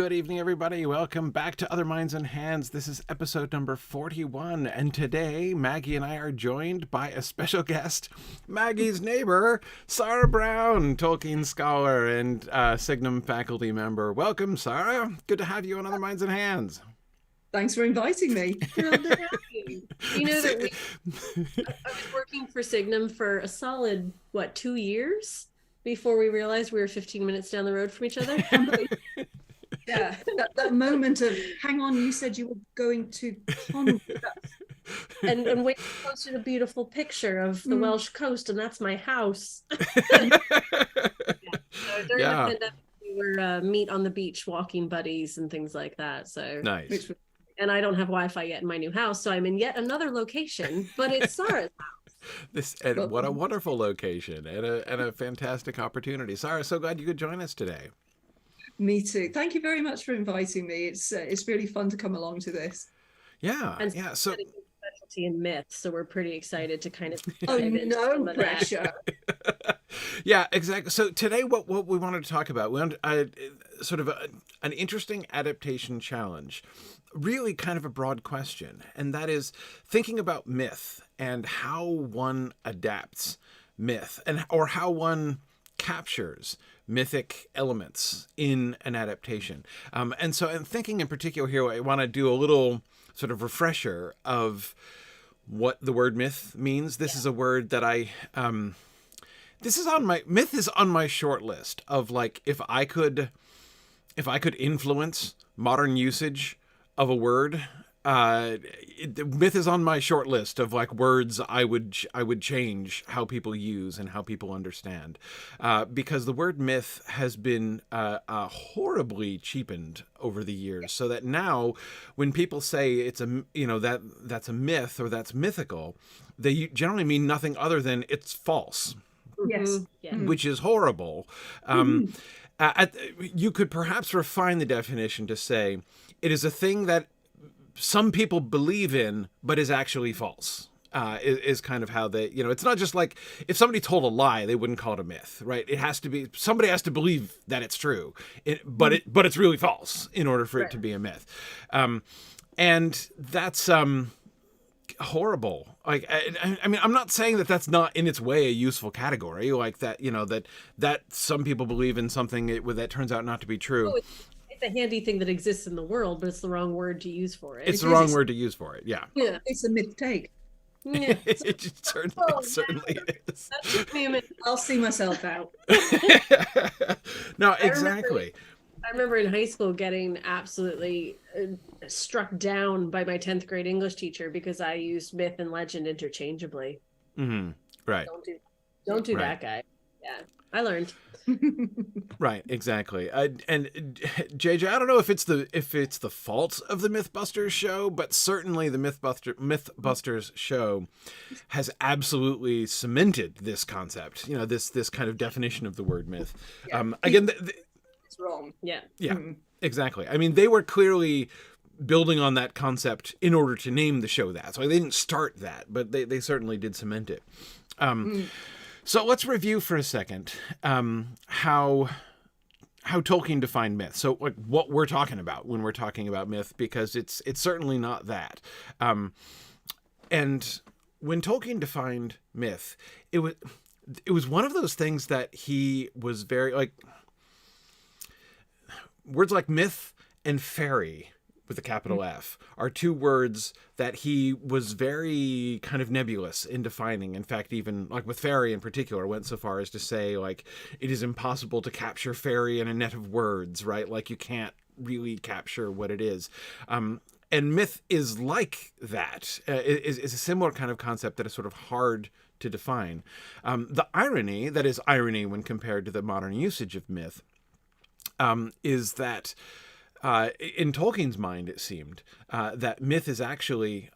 Good evening, everybody. Welcome back to Other Minds and Hands. This is episode number 41, and today Maggie and I are joined by a special guest, Maggie's neighbor, Sara Brown, Tolkien scholar and Signum faculty member. Welcome, Sara. Good to have you on Other Minds and Hands. Thanks for inviting me. Thrilled to have you. You know that I was working for Signum for a solid, 2 years before we realized we were 15 minutes down the road from each other. Yeah, that moment of, hang on, you said you were going to Connell. and we posted a beautiful picture of the Welsh coast, and that's my house. So during the pandemic, we were meet on the beach, walking buddies and things like that. So nice. And I don't have Wi-Fi yet in my new house, so I'm in yet another location, but it's Sara's house. What a wonderful location and a fantastic opportunity. Sara, so glad you could join us today. Me too. Thank you very much for inviting me. It's really fun to come along to this. Yeah, and yeah. So specialty in myth, so we're pretty excited to kind of no pressure. Yeah, exactly. So today, what we wanted to talk about, we wanted sort of an interesting adaptation challenge, really kind of a broad question, and that is thinking about myth and how one adapts myth, or how one captures mythic elements in an adaptation. And so I'm thinking in particular here, I want to do a little sort of refresher of what the word myth means. This is a word that myth is on my short list of, like, if I could influence modern usage of a word, myth is on my short list of, like, words I would change how people use and how people understand, because the word myth has been horribly cheapened over the years, so that now when people say it's that's a myth or that's mythical, they generally mean nothing other than it's false. Yes. Which is horrible. You could perhaps refine the definition to say it is a thing that some people believe in, but is actually false. Is kind of how they, it's not just like if somebody told a lie, they wouldn't call it a myth, right? It has to be, somebody has to believe that it's true, but it's really false in order for it to be a myth. And that's horrible. Like, I mean, I'm not saying that that's not in its way a useful category, like that, that some people believe in something that turns out not to be true. Oh, it's a handy thing that exists in the world, but it's the wrong word to use for it. It's the wrong word to use for it. Yeah. Yeah. It's a myth take. Yeah. It certainly is. I'll see myself out. No, exactly. I remember in high school getting absolutely struck down by my 10th grade English teacher because I used myth and legend interchangeably. Mm-hmm. Right. Don't do that, guy. Yeah, I learned. Right, exactly. And JJ, I don't know if it's the fault of the Mythbusters show, but certainly the Mythbusters show has absolutely cemented this concept. This kind of definition of the word myth. Yeah. Again, It's wrong. Yeah. Yeah, exactly. I mean, they were clearly building on that concept in order to name the show that. So they didn't start that, but they certainly did cement it. So let's review for a second how Tolkien defined myth. So, like, what we're talking about when we're talking about myth, because it's certainly not that. And when Tolkien defined myth, it was one of those things that he was very, like, words like myth and fairy with a capital F are two words that he was very kind of nebulous in defining. In fact, even like with fairy in particular, went so far as to say, like, it is impossible to capture fairy in a net of words, right? Like, you can't really capture what it is. And myth is like that. Is a similar kind of concept that is sort of hard to define. The irony, that is irony when compared to the modern usage of myth, is that in Tolkien's mind, it seemed that myth is actually,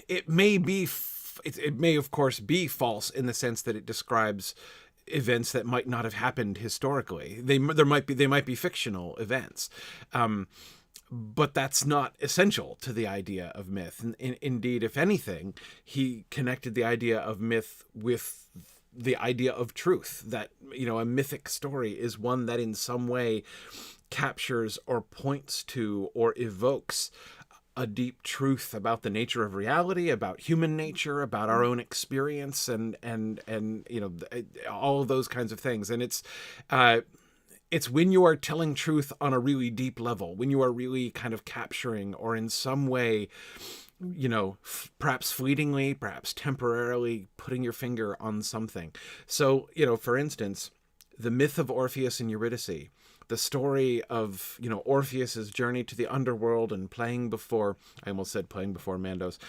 it may of course be false in the sense that it describes events that might not have happened historically. They might be fictional events, but that's not essential to the idea of myth. And indeed, if anything, he connected the idea of myth with the idea of truth, that, a mythic story is one that in some way captures or points to or evokes a deep truth about the nature of reality, about human nature, about our own experience, and you know, all of those kinds of things. And it's when you are telling truth on a really deep level, when you are really kind of capturing or in some way, you know, perhaps fleetingly, perhaps temporarily putting your finger on something. So, you know, for instance, the myth of Orpheus and Eurydice, the story of, you know, Orpheus's journey to the underworld and playing before, I almost said playing before Mandos,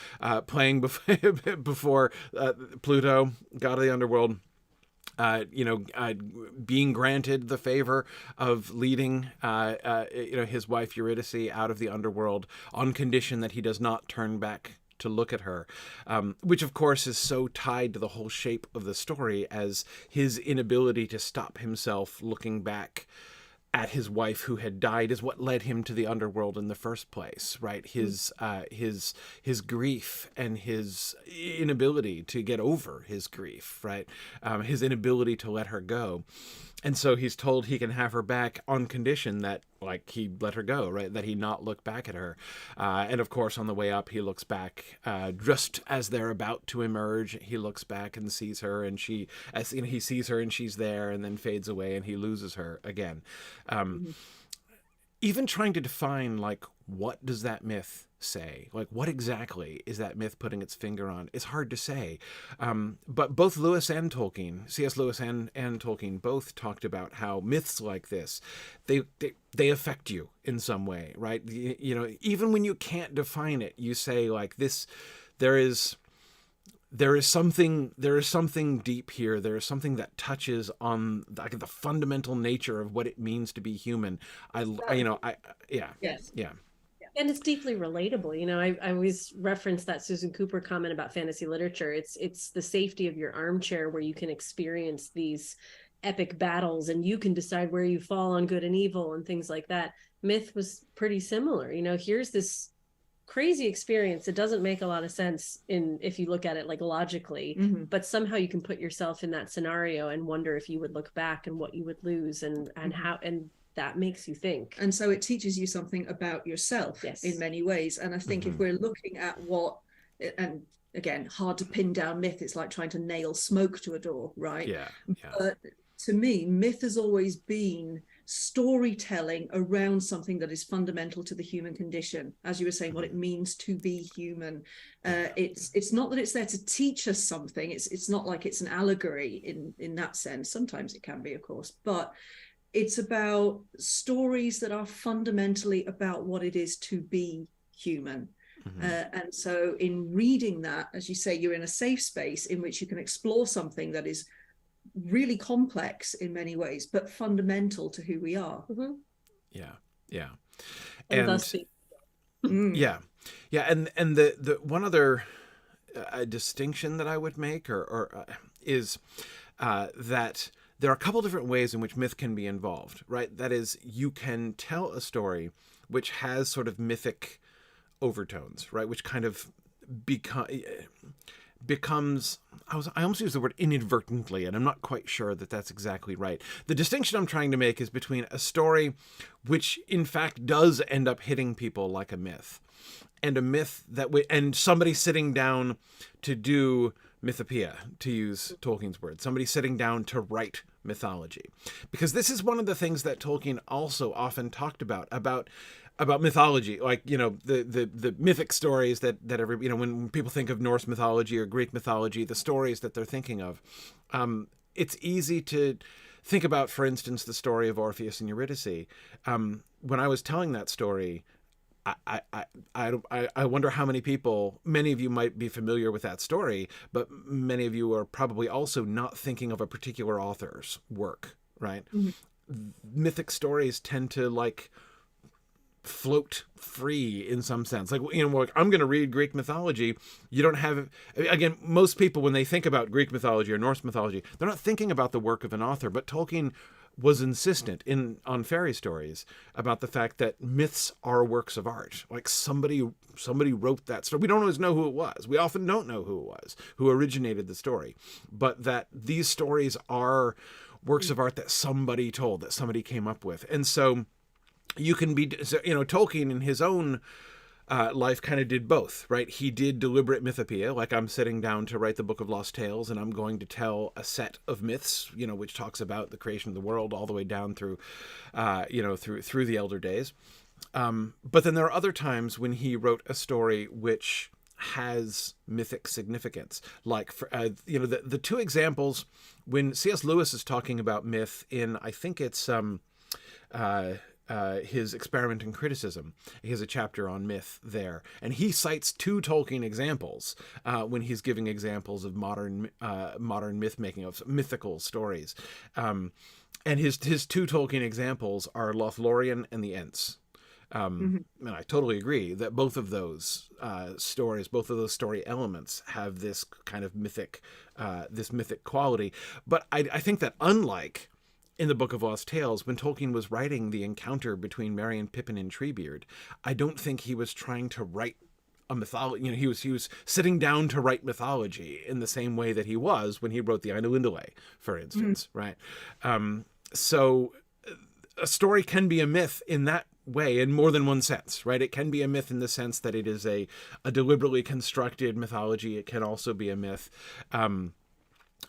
playing before Pluto, god of the underworld, you know, being granted the favor of leading, you know, his wife Eurydice out of the underworld on condition that he does not turn back to look at her, which of course is so tied to the whole shape of the story as his inability to stop himself looking back at his wife who had died is what led him to the underworld in the first place, right? His grief and his inability to get over his grief, right? His inability to let her go. And so he's told he can have her back on condition that, like, he let her go, right? That he not look back at her. And of course, on the way up, he looks back just as they're about to emerge. He looks back and sees her, and she, as you know, he sees her and she's there, and then fades away, and he loses her again. Even trying to define, like, what does that myth say? Like, what exactly is that myth putting its finger on? It's hard to say. But both Lewis and Tolkien, C.S. Lewis and Tolkien, both talked about how myths like this, they affect you in some way, right? You know, even when you can't define it, you say, like, this, there is something deep here. There is something that touches on, like, the fundamental nature of what it means to be human. Yes. Yeah. And it's deeply relatable. You know, I always reference that Susan Cooper comment about fantasy literature. It's the safety of your armchair where you can experience these epic battles and you can decide where you fall on good and evil and things like that. Myth was pretty similar. You know, here's this crazy experience. It doesn't make a lot of sense if you look at it, like, logically, but somehow you can put yourself in that scenario and wonder if you would look back and what you would lose and how, and that makes you think. And so it teaches you something about yourself in many ways. And I think if we're looking at what, and again, hard to pin down myth, it's like trying to nail smoke to a door, right? Yeah. But to me, myth has always been storytelling around something that is fundamental to the human condition. As you were saying, what it means to be human. It's not that it's there to teach us something. It's not like it's an allegory in that sense. Sometimes it can be, of course, but it's about stories that are fundamentally about what it is to be human. And so in reading that, as you say, you're in a safe space in which you can explore something that is really complex in many ways, but fundamental to who we are. Yeah. And thus yeah. And the one other distinction that I would make is that there are a couple different ways in which myth can be involved, right? That is, you can tell a story which has sort of mythic overtones, right? Which kind of becomes, I almost use the word inadvertently, and I'm not quite sure that that's exactly right. The distinction I'm trying to make is between a story which in fact does end up hitting people like a myth, and a myth and somebody sitting down to do mythopedia, to use Tolkien's word, somebody sitting down to write mythology. Because this is one of the things that Tolkien also often talked about mythology, like, you know, the mythic stories that every, you know, when people think of Norse mythology or Greek mythology, the stories that they're thinking of, it's easy to think about, for instance, the story of Orpheus and Eurydice. When I was telling that story, I wonder how many of you might be familiar with that story, but many of you are probably also not thinking of a particular author's work, right? Mythic stories tend to, like, float free in some sense. Like, you know, like, I'm going to read Greek mythology. You don't have, again, most people, when they think about Greek mythology or Norse mythology, they're not thinking about the work of an author, but Tolkien was insistent on fairy stories about the fact that myths are works of art. Like, somebody wrote that story. We don't always know who it was. We often don't know who it was, who originated the story, but that these stories are works of art that somebody told, that somebody came up with. And so you can be, you know, Tolkien in his own life kind of did both, right? He did deliberate mythopedia, like I'm sitting down to write the Book of Lost Tales, and I'm going to tell a set of myths, you know, which talks about the creation of the world all the way down through, you know, through the Elder Days. But then there are other times when he wrote a story which has mythic significance, like for, you know, the two examples when C.S. Lewis is talking about myth in, I think it's his Experiment in Criticism. He has a chapter on myth there, and he cites two Tolkien examples when he's giving examples of modern myth making, of mythical stories. And his two Tolkien examples are Lothlorien and the Ents. And I totally agree that both of those stories, both of those story elements have this kind of mythic, this mythic quality. But I think that unlike in the Book of Lost Tales, when Tolkien was writing the encounter between Merry and Pippin and Treebeard, I don't think he was trying to write a mythology. You know, he was sitting down to write mythology in the same way that he was when he wrote the Ainulindale, for instance, right? So a story can be a myth in that way, in more than one sense, right? It can be a myth in the sense that it is a deliberately constructed mythology. It can also be a myth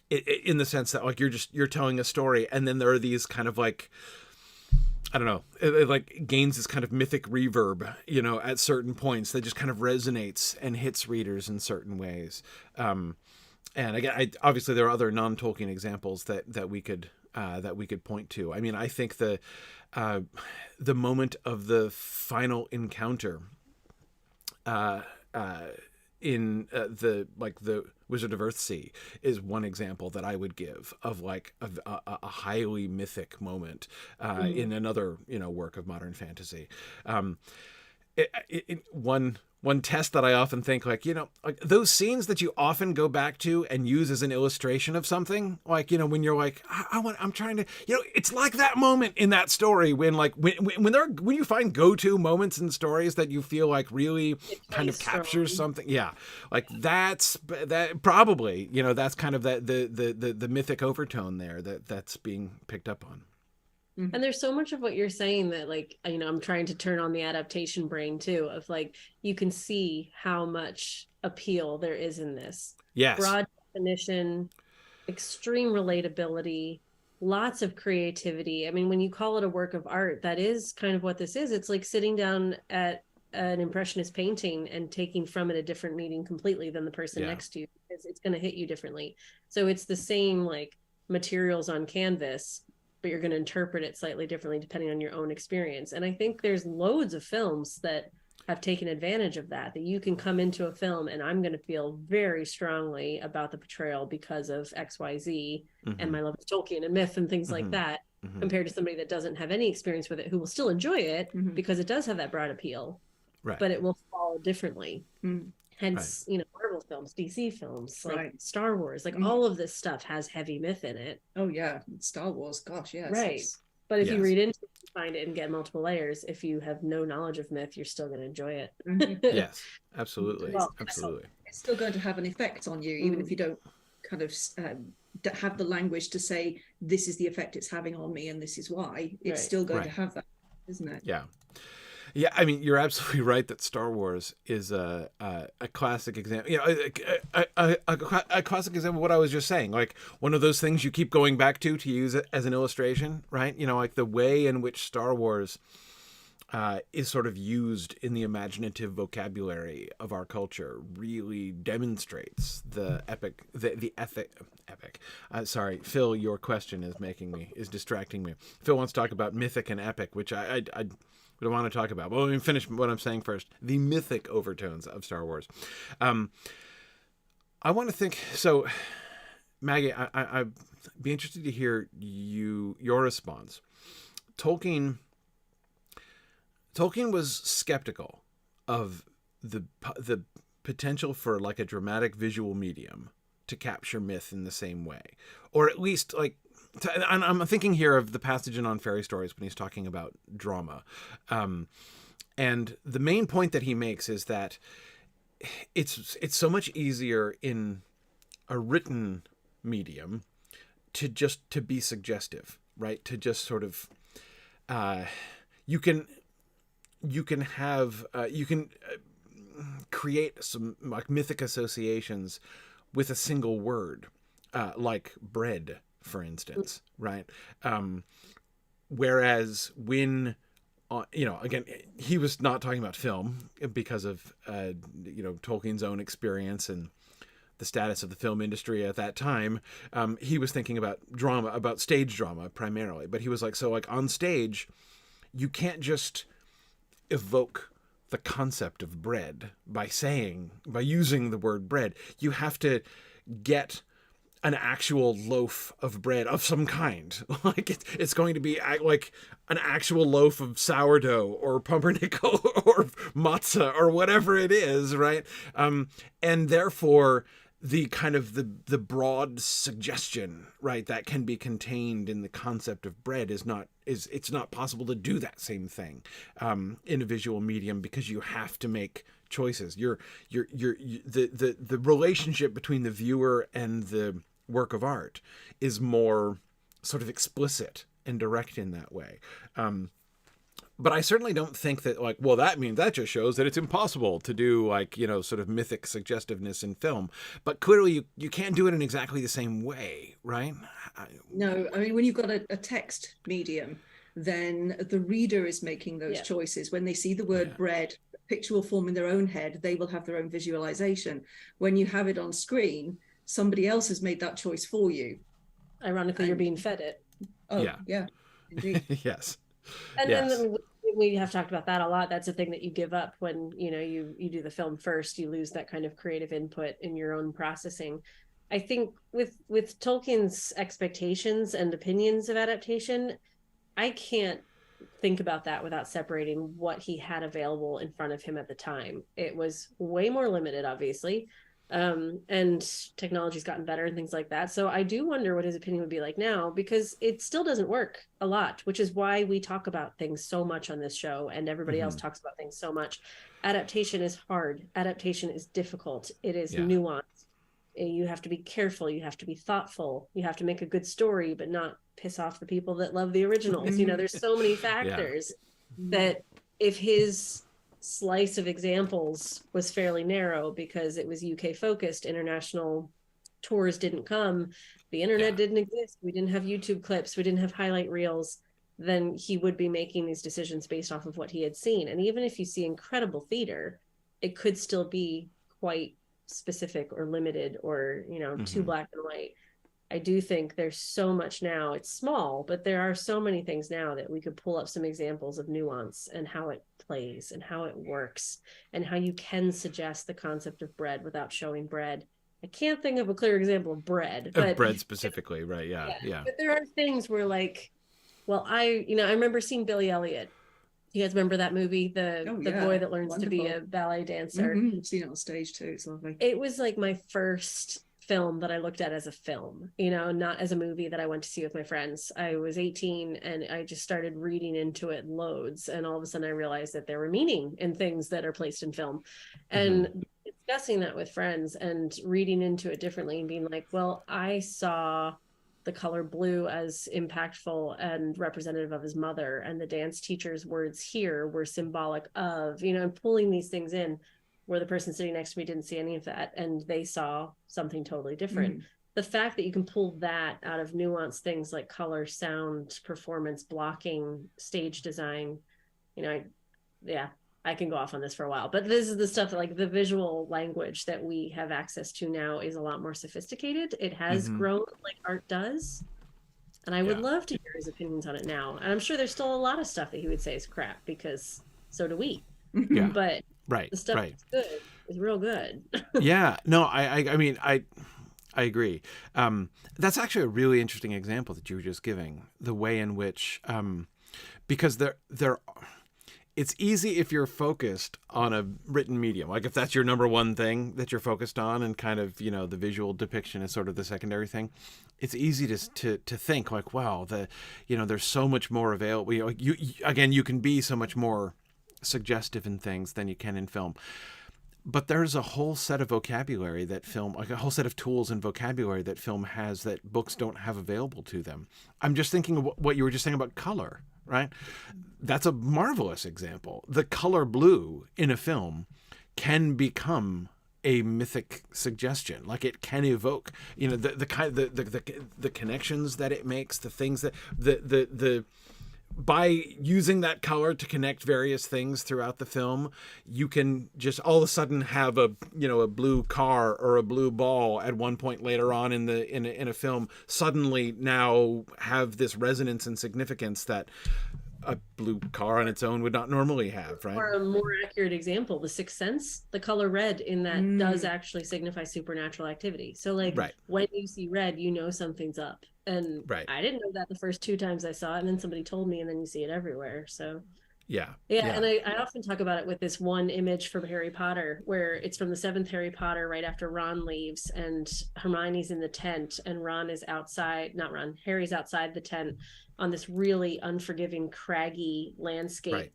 in the sense that, like, you're telling a story, and then there are these kind of, like, I don't know, it like gains this kind of mythic reverb, you know, at certain points that just kind of resonates and hits readers in certain ways. And again, obviously there are other non-Tolkien examples that we could point to. I mean, I think the moment of the final encounter in the Wizard of Earthsea is one example that I would give of like a highly mythic moment in another, you know, work of modern fantasy. One test that I often think, like, you know, like those scenes that you often go back to and use as an illustration of something, like, you know, when you're like, I'm trying to, you know, it's like that moment in that story when, like, when you find go-to moments in stories that you feel like really kind of captures something. Yeah. Like that probably, you know, that's kind of the mythic overtone there that's being picked up on. And there's so much of what you're saying that, like, you know, I'm trying to turn on the adaptation brain too, of like, you can see how much appeal there is in this. Yes. Broad definition, extreme relatability, lots of creativity. I mean, when you call it a work of art, that is kind of what this is. It's like sitting down at an impressionist painting and taking from it a different meaning completely than the person next to you, because it's going to hit you differently. So it's the same, like, materials on canvas, but you're going to interpret it slightly differently depending on your own experience. And I think there's loads of films that have taken advantage of that you can come into a film and I'm going to feel very strongly about the portrayal because of XYZ and my love of Tolkien and myth and things like that, compared to somebody that doesn't have any experience with it, who will still enjoy it because it does have that broad appeal, but it will fall differently. Hence, you know, Marvel films, DC films, like Star Wars, like all of this stuff has heavy myth in it. Oh yeah, Star Wars, gosh, yes. Right. But if you read into it, you find it and get multiple layers. If you have no knowledge of myth, you're still going to enjoy it. Yes, absolutely. Well, absolutely. It's still going to have an effect on you, even if you don't kind of have the language to say, this is the effect it's having on me and this is why. It's still going to have that, isn't it? Yeah. Yeah, I mean, you're absolutely right that Star Wars is a classic example. You know, a classic example of what I was just saying. Like, one of those things you keep going back to use it as an illustration, right? You know, like the way in which Star Wars is sort of used in the imaginative vocabulary of our culture really demonstrates the epic, the epic. Sorry, Phil, your question is distracting me. Phil wants to talk about mythic and epic, which I don't want to talk about. Well, let me finish what I'm saying first. The mythic overtones of Star Wars. I want to think. So, Maggie, I'd be interested to hear your response. Tolkien was skeptical of the potential for, like, a dramatic visual medium to capture myth in the same way, or at least, like, I'm thinking here of the passage in On Fairy Stories when he's talking about drama. And the main point that he makes is that it's so much easier in a written medium to be suggestive, right? To just sort of, you can you can have you can create some like mythic associations with a single word, like bread, for instance, right? Whereas when again, he was not talking about film because of Tolkien's own experience and the status of the film industry at that time. He was thinking about drama, about stage drama primarily. But he was like, so like on stage, you can't just evoke the concept of bread by using the word bread. You have to get an actual loaf of bread of some kind. Like it's going to be like an actual loaf of sourdough or pumpernickel or matzah or whatever it is, right? And therefore the kind of the broad suggestion, right, that can be contained in the concept of bread it's not possible to do that same thing in a visual medium, because you have to make choices. The relationship between the viewer and the work of art is more sort of explicit and direct in that way. But I certainly don't think that that just shows that it's impossible to do sort of mythic suggestiveness in film. But clearly you can't do it in exactly the same way, right? No, I mean, when you've got a text medium, then the reader is making those choices. When they see the word bread, a picture will form in their own head. They will have their own visualization. When you have it on screen, somebody else has made that choice for you. Ironically, you're being fed it. Oh, yeah, indeed. Yes. And then we have talked about that a lot. That's a thing that you give up when you do the film first. You lose that kind of creative input in your own processing. I think with Tolkien's expectations and opinions of adaptation, I can't think about that without separating what he had available in front of him at the time. It was way more limited, obviously. And technology's gotten better and things like that. So I do wonder what his opinion would be like now, because it still doesn't work a lot, which is why we talk about things so much on this show and everybody else talks about things so much. Adaptation is hard. Adaptation is difficult. It is nuanced. You have to be careful. You have to be thoughtful. You have to make a good story, but not piss off the people that love the originals. There's so many factors that if his slice of examples was fairly narrow because it was UK focused, international tours didn't come, the internet didn't exist, we didn't have YouTube clips, we didn't have highlight reels, then he would be making these decisions based off of what he had seen. And even if you see incredible theater, it could still be quite specific or limited or too black and white. I do think there's so much now. It's small, but there are so many things now that we could pull up some examples of nuance and how it plays and how it works and how you can suggest the concept of bread without showing bread. I can't think of a clear example of bread. But bread specifically, right? Yeah. But there are things where I remember seeing Billy Elliot. You guys remember that movie, the boy that learns to be a ballet dancer? I've seen it on stage too. It's lovely. It was like my first film that I looked at as a film, not as a movie that I went to see with my friends. I was 18 and I just started reading into it loads, and all of a sudden I realized that there were meaning in things that are placed in film. And discussing that with friends and reading into it differently and being like, well, I saw the color blue as impactful and representative of his mother, and the dance teacher's words here were symbolic of, and pulling these things in, where the person sitting next to me didn't see any of that and they saw something totally different. The fact that you can pull that out of nuanced things like color, sound, performance, blocking, stage design, I can go off on this for a while, but this is the stuff that, like, the visual language that we have access to now is a lot more sophisticated. It has grown like art does. And I would love to hear his opinions on it now. And I'm sure there's still a lot of stuff that he would say is crap, because so do we. Yeah. But the stuff that's good is real good. I mean, I agree. That's actually a really interesting example that you were just giving, the way in which, because it's easy if you're focused on a written medium, like if that's your number one thing that you're focused on, and kind of, the visual depiction is sort of the secondary thing. It's easy to think like, wow, there's so much more available. You can be so much more suggestive in things than you can in film. But there's a whole set of vocabulary that film, like a whole set of tools and vocabulary that film has that books don't have available to them. I'm just thinking of what you were just saying about color, right? That's a marvelous example. The color blue in a film can become a mythic suggestion. Like, it can evoke, the connections that it makes, the things that the by using that color to connect various things throughout the film, you can just all of a sudden have a blue car or a blue ball at one point later on in a film suddenly now have this resonance and significance that a blue car on its own would not normally have, right? Or a more accurate example, the Sixth Sense, the color red in that does actually signify supernatural activity. So like when you see red, you know something's up. And I didn't know that the first 2 times I saw it, and then somebody told me, and then you see it everywhere. So yeah. And I often talk about it with this one image from Harry Potter, where it's from the 7th Harry Potter, right after Ron leaves, and Hermione's in the tent, and Harry's outside the tent on this really unforgiving, craggy landscape,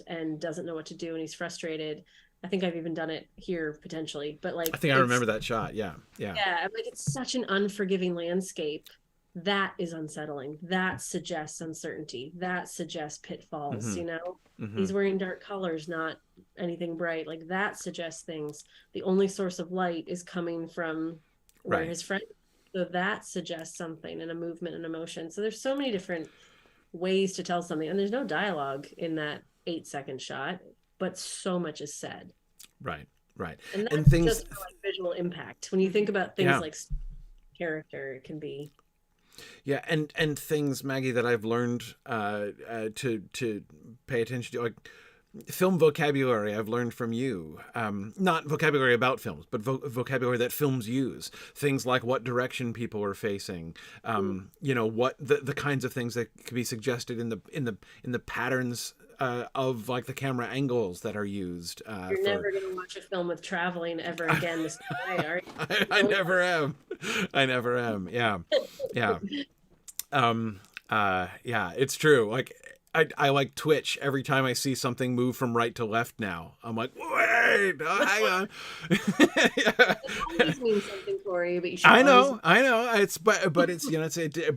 and doesn't know what to do, and he's frustrated. I think I've even done it here potentially, but like, I think I remember that shot. Yeah. I'm like, it's such an unforgiving landscape. That is unsettling. That suggests uncertainty. That suggests pitfalls. He's wearing dark colors, not anything bright. Like, that suggests things. The only source of light is coming from where his friend. So that suggests something, and a movement and emotion. So there's so many different ways to tell something, and there's no dialogue in that 8-second shot, but so much is said. Right. And that's things just for, like, visual impact. When you think about things like character, it can be. Yeah, and things, Maggie, that I've learned to pay attention to, like film vocabulary I've learned from you. Not vocabulary about films, but vocabulary that films use. Things like what direction people are facing. What the kinds of things that could be suggested in the patterns of, like, the camera angles that are used. You're never going to watch a film with traveling ever again this way, are you? I never am. Yeah. It's true. Like, I like twitch every time I see something move from right to left now. I'm like, wait, hang on. It always means something for you, but you should I know. It's but it's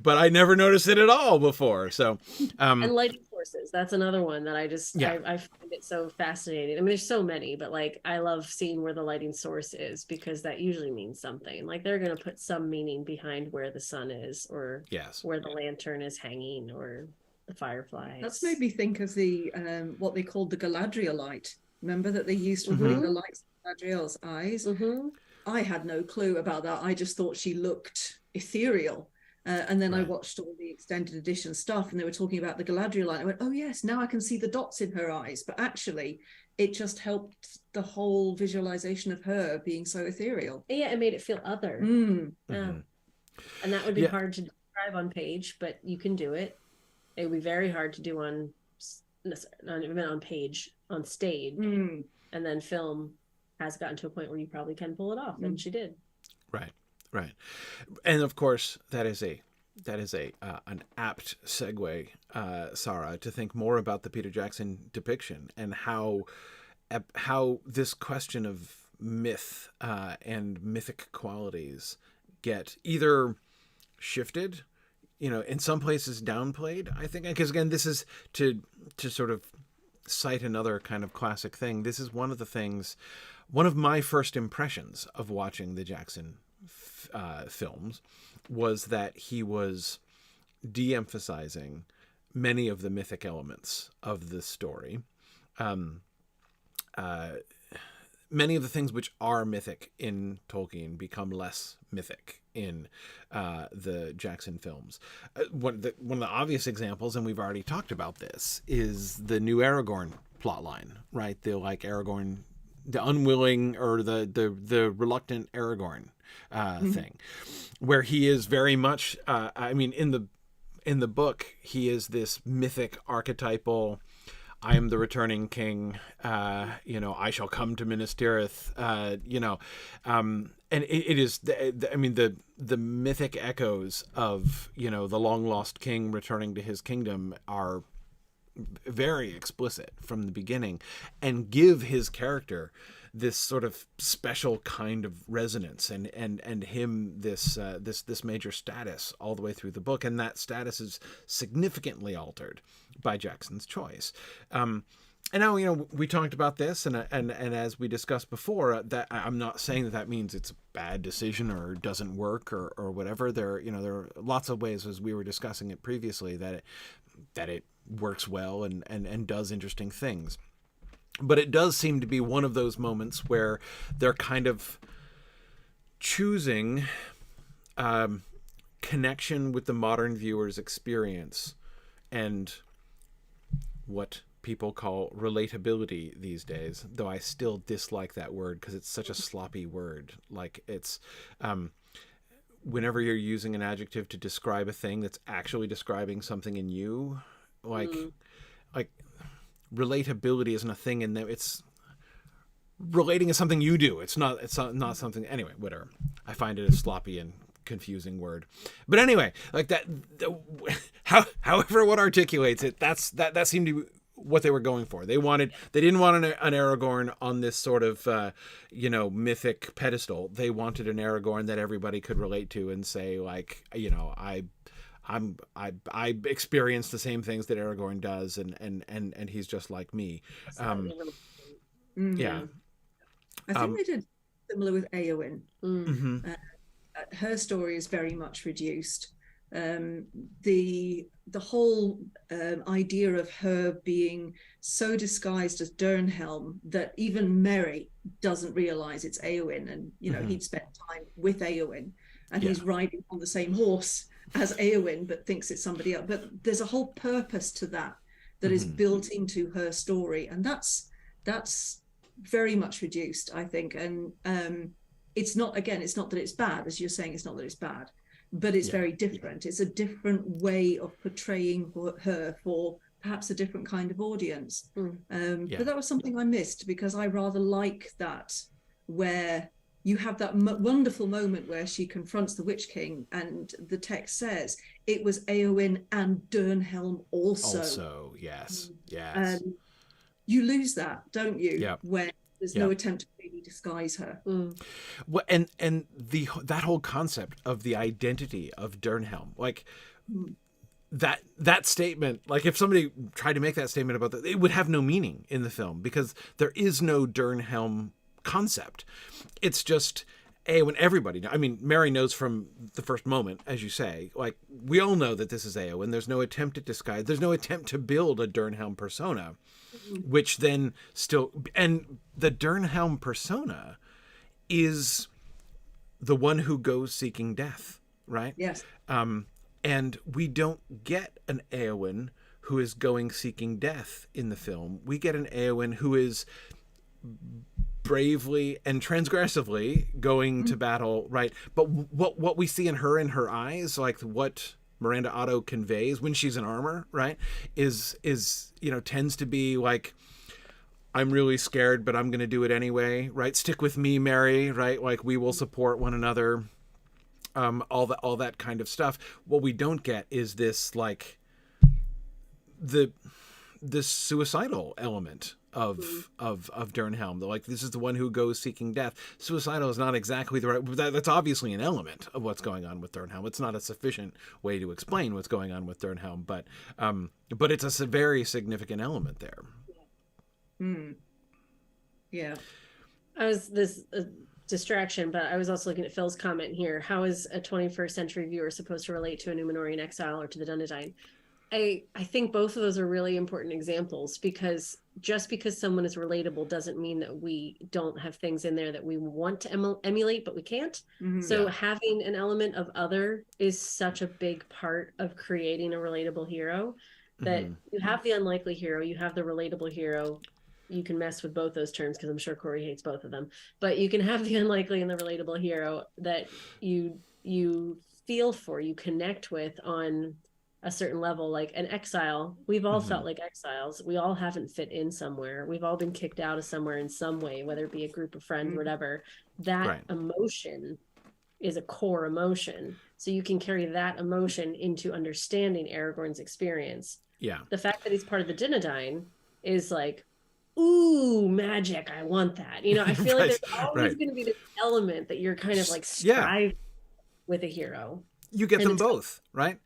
but I never noticed it at all before. So and lighting sources, that's another one that I find it so fascinating. I mean, there's so many, but like, I love seeing where the lighting source is, because that usually means something. Like, they're going to put some meaning behind where the sun is, or where the lantern is hanging, or the fireflies. That's made me think of the what they called the Galadriel light. Remember that they used to bring the lights in Galadriel's eyes? I had no clue about that. I just thought she looked ethereal. And then I watched all the extended edition stuff, and they were talking about the Galadriel light. I went, oh yes, now I can see the dots in her eyes. But actually, it just helped the whole visualization of her being so ethereal. Yeah, it made it feel other. And that would be hard to describe on page, but you can do it. It would be very hard to do on page, on stage. And then film has gotten to a point where you probably can pull it off, and she did. Right. And of course, that is an apt segue, Sara, to think more about the Peter Jackson depiction, and how this question of myth and mythic qualities get either shifted, in some places downplayed, I think, because again, this is to sort of cite another kind of classic thing. This is one of my first impressions of watching the Jackson films was that he was de-emphasizing many of the mythic elements of the story. Many of the things which are mythic in Tolkien become less mythic in the Jackson films. One of the obvious examples, and we've already talked about this, is the new Aragorn plotline, right? The Aragorn, the unwilling or the reluctant Aragorn thing, where he is very much. In the book, he is this mythic archetypal. I am the returning king. I shall come to Minas Tirith. And it is. The mythic echoes of the long lost king returning to his kingdom are very explicit from the beginning, and give his character this sort of special kind of resonance, and him this major status all the way through the book, and that status is significantly altered by Jackson's choice. And now, we talked about this, and as we discussed before, that I'm not saying that means it's a bad decision or doesn't work or whatever. There are lots of ways, as we were discussing it previously, that it works well and does interesting things. But it does seem to be one of those moments where they're kind of choosing connection with the modern viewer's experience and what people call relatability these days, though I still dislike that word because it's such a sloppy word. Like, it's whenever you're using an adjective to describe a thing that's actually describing something in you, like relatability isn't a thing in there. It's relating to something you do. It's not something, anyway, whatever. I find it a sloppy and confusing word. But anyway, like that, however one articulates it, that seemed to be what they were going for. They didn't want an Aragorn on this sort of mythic pedestal. They wanted an Aragorn that everybody could relate to and say, like, I experienced the same things that Aragorn does, and he's just like me. Yeah. I think they did similar with Éowyn. Mm-hmm. Her story is very much reduced. The whole idea of her being so disguised as Dernhelm that even Merry doesn't realize it's Éowyn, and he'd spent time with Éowyn, and he's riding on the same horse as Éowyn but thinks it's somebody else. But there's a whole purpose to that is built into her story, and that's very much reduced, I think. And it's not that it's bad, as you're saying. It's not that it's bad, but it's very different. It's a different way of portraying her for perhaps a different kind of audience. But that was something I missed, because I rather like that, where you have that wonderful moment where she confronts the Witch King, and the text says it was Éowyn and Dernhelm also. Yes. You lose that, don't you? Yeah. When there's no attempt to really disguise her. Well, and that whole concept of the identity of Dernhelm, like that statement, like if somebody tried to make that statement about that, it would have no meaning in the film, because there is no Dernhelm concept. It's just when everybody, I mean, Merry knows from the first moment, as you say, like we all know that this is Éowyn. There's no attempt at disguise. There's no attempt to build a Dernhelm persona, which then still, and the Dernhelm persona is the one who goes seeking death, right? Yes. And we don't get an Éowyn who is going seeking death in the film. We get an Éowyn who is bravely and transgressively going to battle, right? But what we see in her eyes, like what Miranda Otto conveys when she's in armor, right, is tends to be like, I'm really scared, but I'm going to do it anyway, right? Stick with me, Merry, right? Like, we will support one another, all that kind of stuff. What we don't get is this, like, this suicidal element of Dernhelm. Like, this is the one who goes seeking death. Suicidal is not exactly the right, that's obviously an element of what's going on with Dernhelm. It's not a sufficient way to explain what's going on with Dernhelm, but it's a very significant element there. Yeah. I was this distraction, but I was also looking at Phil's comment here. How is a 21st century viewer supposed to relate to a Numenorean exile or to the Dunedain? I think both of those are really important examples, because just because someone is relatable doesn't mean that we don't have things in there that we want to emulate, but we can't. So having an element of other is such a big part of creating a relatable hero, that you have the unlikely hero, you have the relatable hero. You can mess with both those terms, because I'm sure Corey hates both of them, but you can have the unlikely and the relatable hero that you feel for, you connect with on a certain level. Like an exile, we've all felt like exiles. We all haven't fit in somewhere. We've all been kicked out of somewhere in some way, whether it be a group of friends, whatever. That emotion is a core emotion. So you can carry that emotion into understanding Aragorn's experience. Yeah. The fact that he's part of the Dinadyne is like, ooh, magic, I want that. You know, I feel like Right, there's always right. going to be this element that you're kind of like Yeah. striving with a hero. You get And them it's both, right?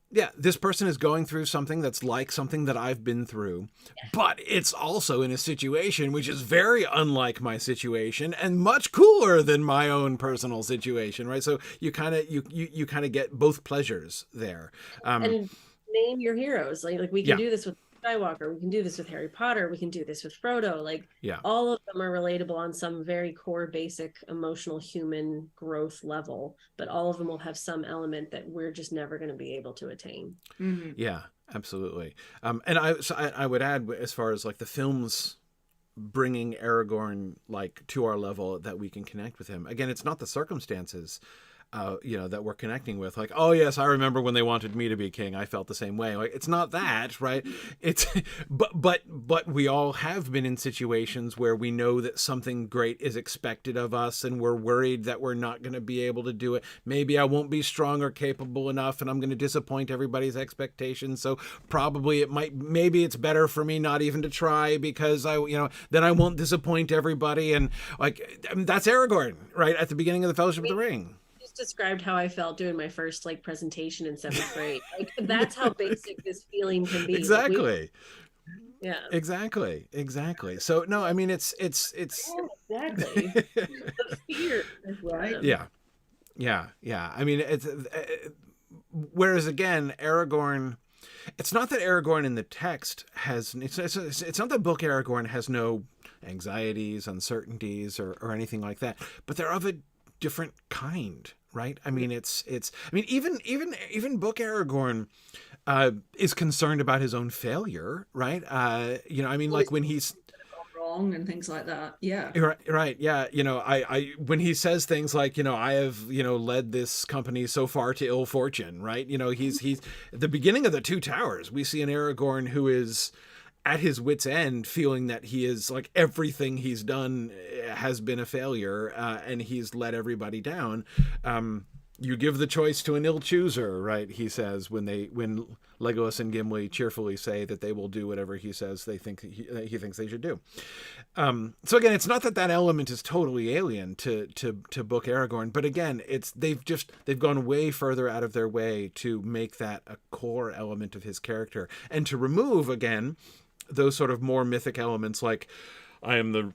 Yeah, this person is going through something that's like something that I've been through, but it's also in a situation which is very unlike my situation and much cooler than my own personal situation, right? So you kind of you kind of get both pleasures there. And name your heroes. Like we can Yeah. do this with Skywalker, we can do this with Harry Potter, we can do this with Frodo. Like Yeah. all of them are relatable on some very core, basic, emotional human growth level, but all of them will have some element that we're just never going to be able to attain. Mm-hmm. Yeah, absolutely. And I would add, as far as like the films bringing Aragorn like to our level that we can connect with him. Again, it's not the circumstances that we're connecting with. Like, oh yes, I remember when they wanted me to be king. I felt the same way. Like, it's not that, right? It's, but we all have been in situations where we know that something great is expected of us, and we're worried that we're not going to be able to do it. Maybe I won't be strong or capable enough, and I'm going to disappoint everybody's expectations. So probably maybe it's better for me not even to try, because then I won't disappoint everybody. And like, I mean, that's Aragorn, right? At the beginning of the Fellowship of the Ring. Described how I felt doing my first like presentation in 7th grade. Like that's how basic this feeling can be. Exactly. Like, yeah. Exactly. So no, I mean it's exactly the fear, right? Yeah. I mean it's whereas again Aragorn. It's not that Aragorn in the text has. It's not that book Aragorn has no anxieties, uncertainties, or anything like that. But they're of a different kind, right? I mean, even book Aragorn is concerned about his own failure, right? I mean, like when he's wrong and things like that. Yeah. Right. Yeah. I when he says things like, I have, led this company so far to ill fortune, right? He's at the beginning of the Two Towers, we see an Aragorn who is at his wit's end, feeling that he is like everything he's done has been a failure, and he's let everybody down. You give the choice to an ill chooser, right? He says when Legolas and Gimli cheerfully say that they will do whatever he says he thinks they should do. So again, it's not that element is totally alien to book Aragorn, but again, they've gone way further out of their way to make that a core element of his character, and to remove again those sort of more mythic elements, like I am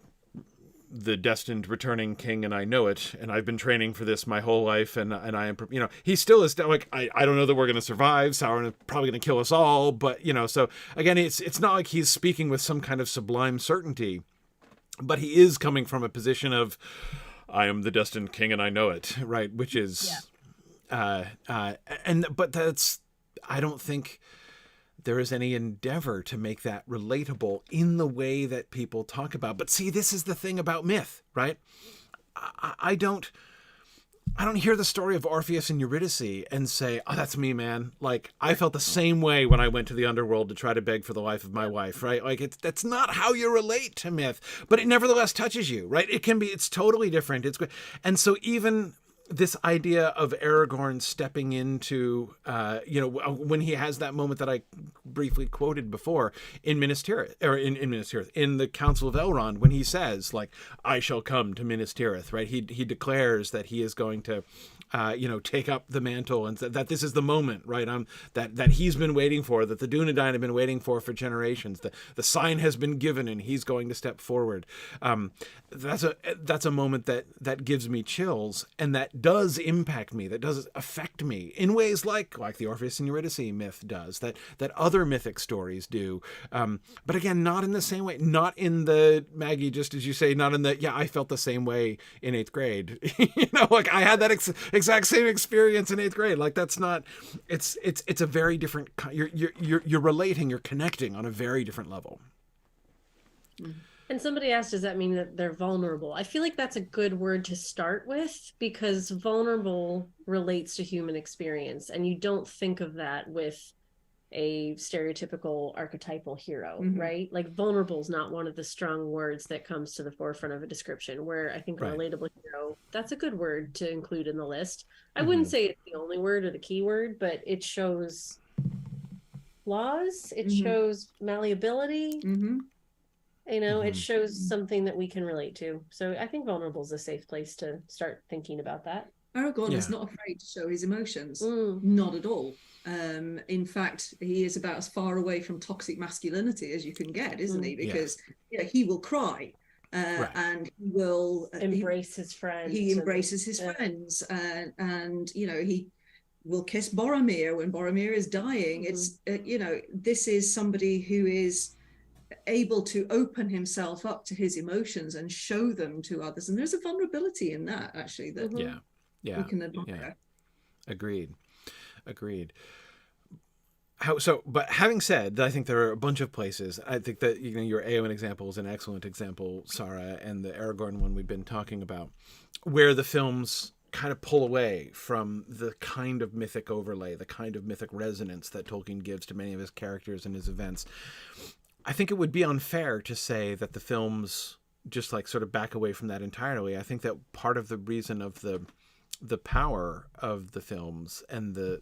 the destined returning king, and I know it, and I've been training for this my whole life, and I am, he still is like, I don't know that we're going to survive. Sauron is probably going to kill us all, but so again, it's not like he's speaking with some kind of sublime certainty, but he is coming from a position of, I am the destined king, and I know it, right? Which is, but that's, I don't think there is any endeavor to make that relatable in the way that people talk about. But see, this is the thing about myth, right? I don't hear the story of Orpheus and Eurydice and say, oh, that's me, man. Like, I felt the same way when I went to the underworld to try to beg for the life of my wife, right? Like, that's not how you relate to myth, but it nevertheless touches you, right? It's totally different. It's good. And so even this idea of Aragorn stepping into, when he has that moment that I briefly quoted before in Minas Tirith, or in Minas Tirith, in the Council of Elrond, when he says, like, I shall come to Minas Tirith, right? He declares that he is going to, take up the mantle, and that this is the moment, right? That he's been waiting for, that the Dunedain have been waiting for generations. The sign has been given, and he's going to step forward. That's a moment that gives me chills, and that does impact me, that does affect me in ways like the Orpheus and Eurydice myth does, that other mythic stories do. But again, not in the same way, not in the, Maggie, just as you say, not in the, I felt the same way in 8th grade. I had that exact same experience in 8th grade. Like, that's not, it's a very different, you're relating, you're connecting on a very different level. And somebody asked, does that mean that they're vulnerable? I feel like that's a good word to start with, because vulnerable relates to human experience, and you don't think of that with a stereotypical archetypal hero, right? Like, vulnerable is not one of the strong words that comes to the forefront of a description, where I think a relatable hero, that's a good word to include in the list. I wouldn't say it's the only word or the key word, but it shows flaws. It Mhm. shows malleability. Hmm. You know, it Mhm. shows something that we can relate to. So I think vulnerable is a safe place to start thinking about that. Aragorn is Yeah. not afraid to show his emotions, Mm. not at all. In fact, he is about as far away from toxic masculinity as you can get, isn't he? Because he will cry, Right. and he will Embrace his friends. He embraces his friends, and he will kiss Boromir when Boromir is dying. It's this is somebody who is able to open himself up to his emotions and show them to others, and there's a vulnerability in that actually that we can admire. Agreed. But having said that, I think there are a bunch of places. I think that your Eowyn example is an excellent example, Sara, and the Aragorn one we've been talking about, where the films kind of pull away from the kind of mythic overlay, the kind of mythic resonance that Tolkien gives to many of his characters and his events. I think it would be unfair to say that the films just like sort of back away from that entirely. I think that part of the reason of the power of the films and the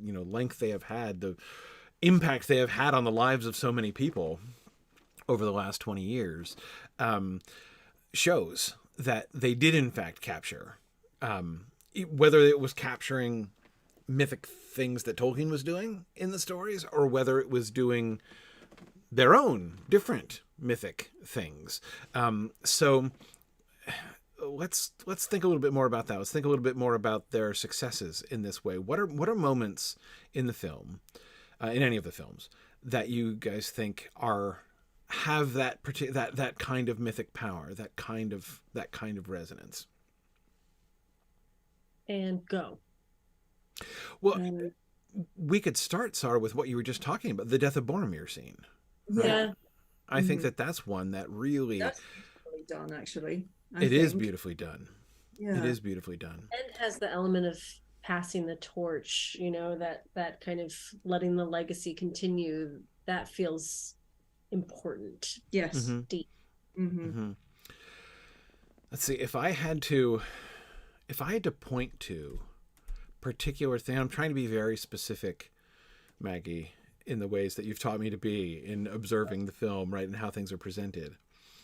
length they have had, the impact they have had on the lives of so many people over the last 20 years, shows that they did in fact capture, whether it was capturing mythic things that Tolkien was doing in the stories, or whether it was doing their own different mythic things. So let's think a little bit more about that. Let's think a little bit more about their successes in this way. What are moments in the film, in any of the films, that you guys think have that kind of mythic power, that kind of resonance? And go. Well, we could start, Sara, with what you were just talking about, the death of Boromir scene. Right? Yeah. I think that's one that really... That's beautifully done, actually. It is beautifully done. Yeah. It is beautifully done. And has the element of passing the torch, that kind of letting the legacy continue. That feels important. Yes. Mm-hmm. Deep. Mm-hmm. Mm-hmm. Let's see, if I had to point to particular thing, I'm trying to be very specific, Maggie, in the ways that you've taught me to be in observing the film, right, and how things are presented.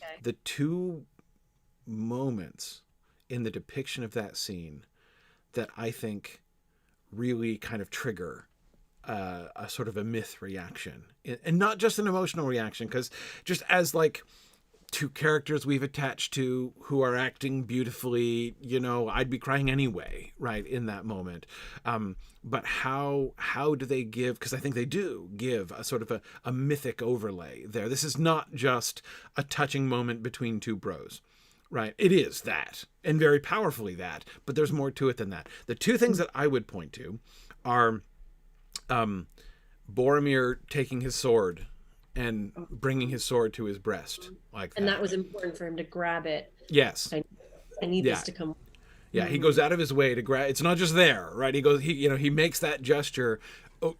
Okay. The two moments in the depiction of that scene that I think really kind of trigger a sort of a myth reaction, and not just an emotional reaction, because just as like two characters we've attached to who are acting beautifully, I'd be crying anyway, right, in that moment. But how do they give, because I think they do give a sort of a mythic overlay there. This is not just a touching moment between two bros, right? It is that, and very powerfully that, but there's more to it than that. The two things that I would point to are Boromir taking his sword and bringing his sword to his breast like that. And that was important for him to grab it. Yes. I need this to come. Yeah, he goes out of his way to grab. It's not just there, right? He makes that gesture,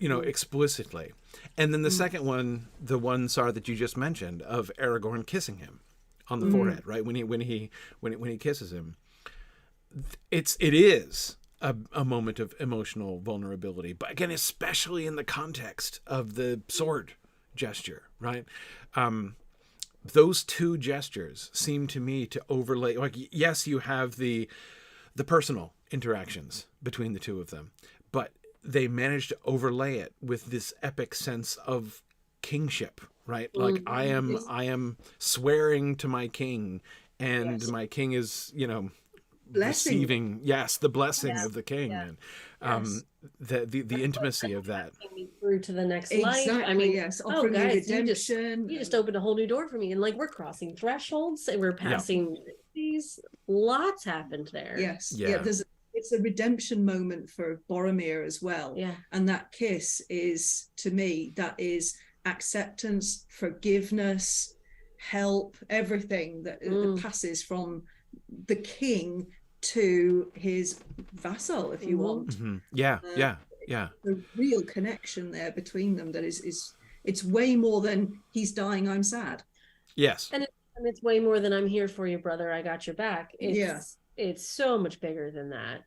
explicitly. And then the second one, the one, Sara, that you just mentioned, of Aragorn kissing him on the forehead, right? When he kisses him, it is a moment of emotional vulnerability. But again, especially in the context of the sword gesture, right? Those two gestures seem to me to overlay, like, yes, you have the personal interactions between the two of them, but they managed to overlay it with this epic sense of kingship, right? Like, I am swearing to my king, and my king is, receiving, the blessing of the king, and the intimacy of that. Through to the next life. I mean, yes, offering guys, redemption. You just opened a whole new door for me, and like, we're crossing thresholds, and we're passing these. Lots happened there. Yes, it's a redemption moment for Boromir as well. Yeah, and that kiss is, to me, that is acceptance, forgiveness, help, everything that passes from the king to his vassal, if you want. Mm-hmm. The real connection there between them, that is it's way more than he's dying, I'm sad. Yes. And it's way more than I'm here for you, brother, I got your back. It's so much bigger than that.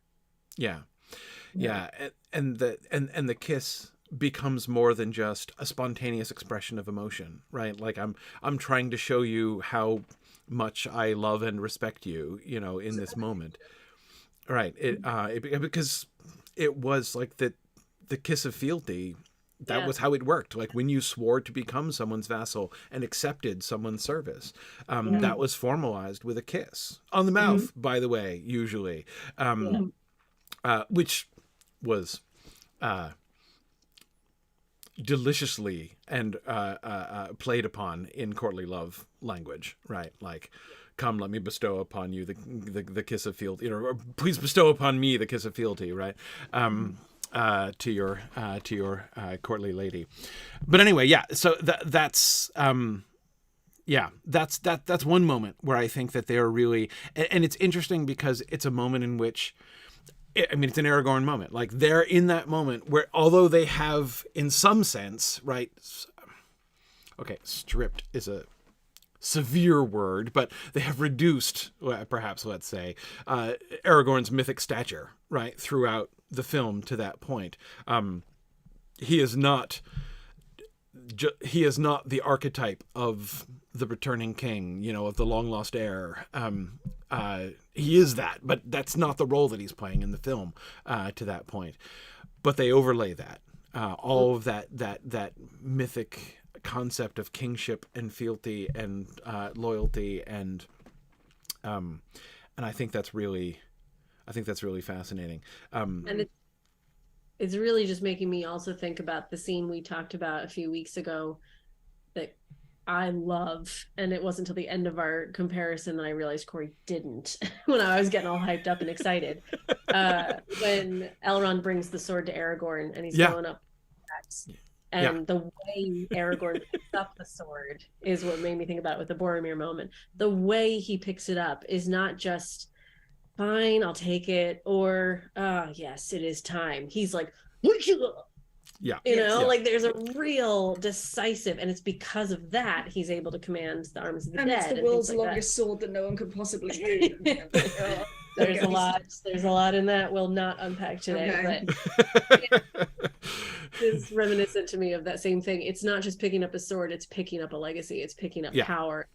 Yeah. And the kiss becomes more than just a spontaneous expression of emotion, right? Like I'm trying to show you how much I love and respect you, you know, in this moment. Right. Because it was like the kiss of fealty. That was how it worked. Like when you swore to become someone's vassal and accepted someone's service, that was formalized with a kiss on the mouth, by the way, usually, which was deliciously and played upon in courtly love language, right? Like, come, let me bestow upon you the kiss of fealty, you know, or please bestow upon me the kiss of fealty, right? To your courtly lady. But anyway, yeah. So that's one moment where I think that they are really, and it's interesting because it's a moment in which, I mean, it's an Aragorn moment. Like they're in that moment where, although they have, in some sense, right? Okay, stripped is a severe word, but they have reduced, perhaps, let's say, Aragorn's mythic stature, right, throughout the film to that point. He is not the archetype of the returning king, you know, of the long lost heir. He is that, but that's not the role that he's playing in the film to that point. But they overlay that, all of that mythic concept of kingship and fealty and loyalty, and I think that's really fascinating. And it's really just making me also think about the scene we talked about a few weeks ago that I love, and it wasn't until the end of our comparison that I realized Corey didn't when I was getting all hyped up and excited. When Elrond brings the sword to Aragorn and he's going up the and the way Aragorn picks up the sword is what made me think about it with the Boromir moment. The way he picks it up is not just, fine, I'll take it, or, yes, it is time. He's like, like there's a real decisive, and it's because of that he's able to command the armies of the dead. It's the world's longest sword that no one could possibly use. There's a lot in that we'll not unpack today, but it's reminiscent to me of that same thing. It's not just picking up a sword, it's picking up a legacy, it's picking up power.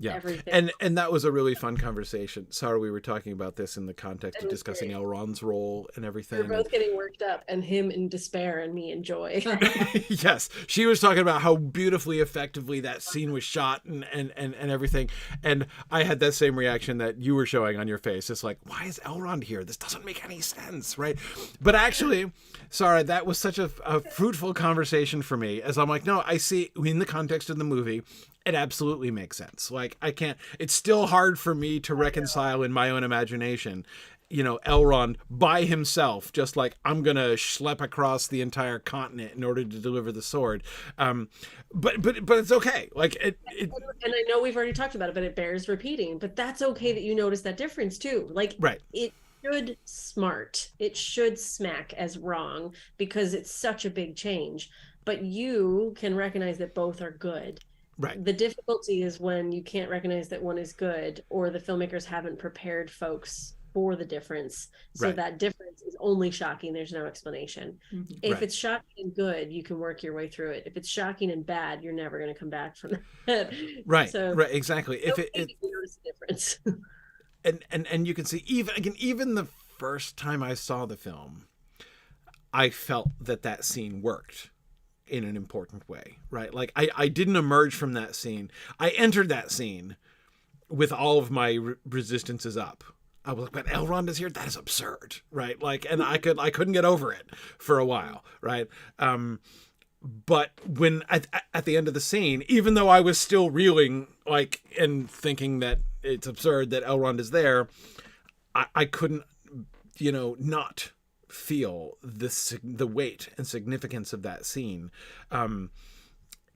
Everything. And that was a really fun conversation. Sara, we were talking about this in the context of discussing Elrond's role and everything. We're both getting worked up, and him in despair and me in joy. Yes, she was talking about how beautifully, effectively that scene was shot and everything, and I had that same reaction that you were showing on your face. It's like, why is Elrond here? This doesn't make any sense, right? But actually, Sara, that was such a fruitful conversation for me, as I'm like, no, I see in the context of the movie, it absolutely makes sense. Like, I can't, it's still hard for me to reconcile in my own imagination, you know, Elrond by himself, just like, I'm going to schlep across the entire continent in order to deliver the sword. But it's okay. Like, and I know we've already talked about it, but it bears repeating, but that's okay that you notice that difference too. Like, it should smart. It should smack as wrong because it's such a big change, but you can recognize that both are good. Right. The difficulty is when you can't recognize that one is good, or the filmmakers haven't prepared folks for the difference. So that difference is only shocking. There's no explanation. Mm-hmm. If it's shocking and good, you can work your way through it. If it's shocking and bad, you're never going to come back from that. Right. So right. Exactly. If you notice the difference. and you can see even the first time I saw the film, I felt that scene worked in an important way, right? Like I didn't emerge from that scene. I entered that scene with all of my resistances up. I was like, but Elrond is here? That is absurd, right? Like, and I couldn't get over it for a while, right? But when at the end of the scene, even though I was still reeling, like, and thinking that it's absurd that Elrond is there, I couldn't, you know, not feel the weight and significance of that scene.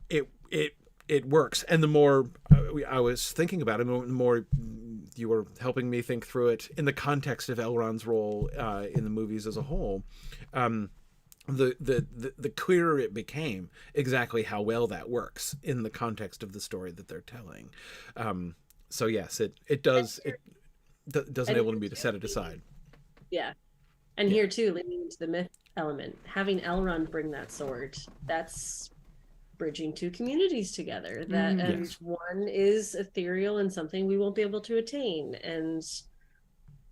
It works, and the more I was thinking about it, the more you were helping me think through it in the context of Elrond's role in the movies as a whole. The clearer it became exactly how well that works in the context of the story that they're telling. So yes, it does enable me to set it aside. Yeah. And here too, leaning into the myth element. Having Elrond bring that sword, that's bridging two communities together. That and Yes. one is ethereal and something we won't be able to attain, and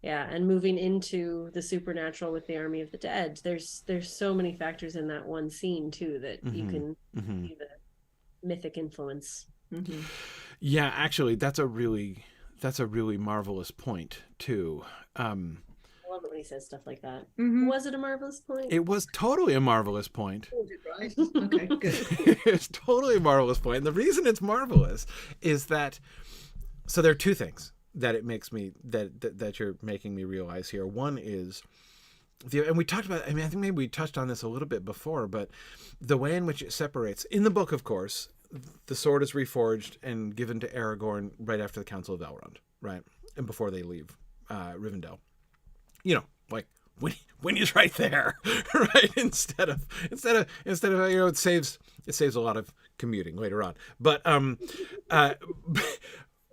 yeah, and moving into the supernatural with the army of the dead. There's so many factors in that one scene too that you can see the mythic influence. Yeah, actually, that's a really marvelous point too. I love it when he says stuff like that. Was it a marvelous point? It was totally a marvelous point. Right. Okay, good. It's totally a marvelous point. And the reason it's marvelous is that, so there are two things that it makes me, that you're making me realize here. One is, and we talked about, I mean, I think maybe we touched on this a little bit before, but the way in which it separates. In the book, of course, the sword is reforged and given to Aragorn right after the Council of Elrond, right? And before they leave Rivendell. You know, like when he's right there, right? Instead of you know, it saves a lot of commuting later on. But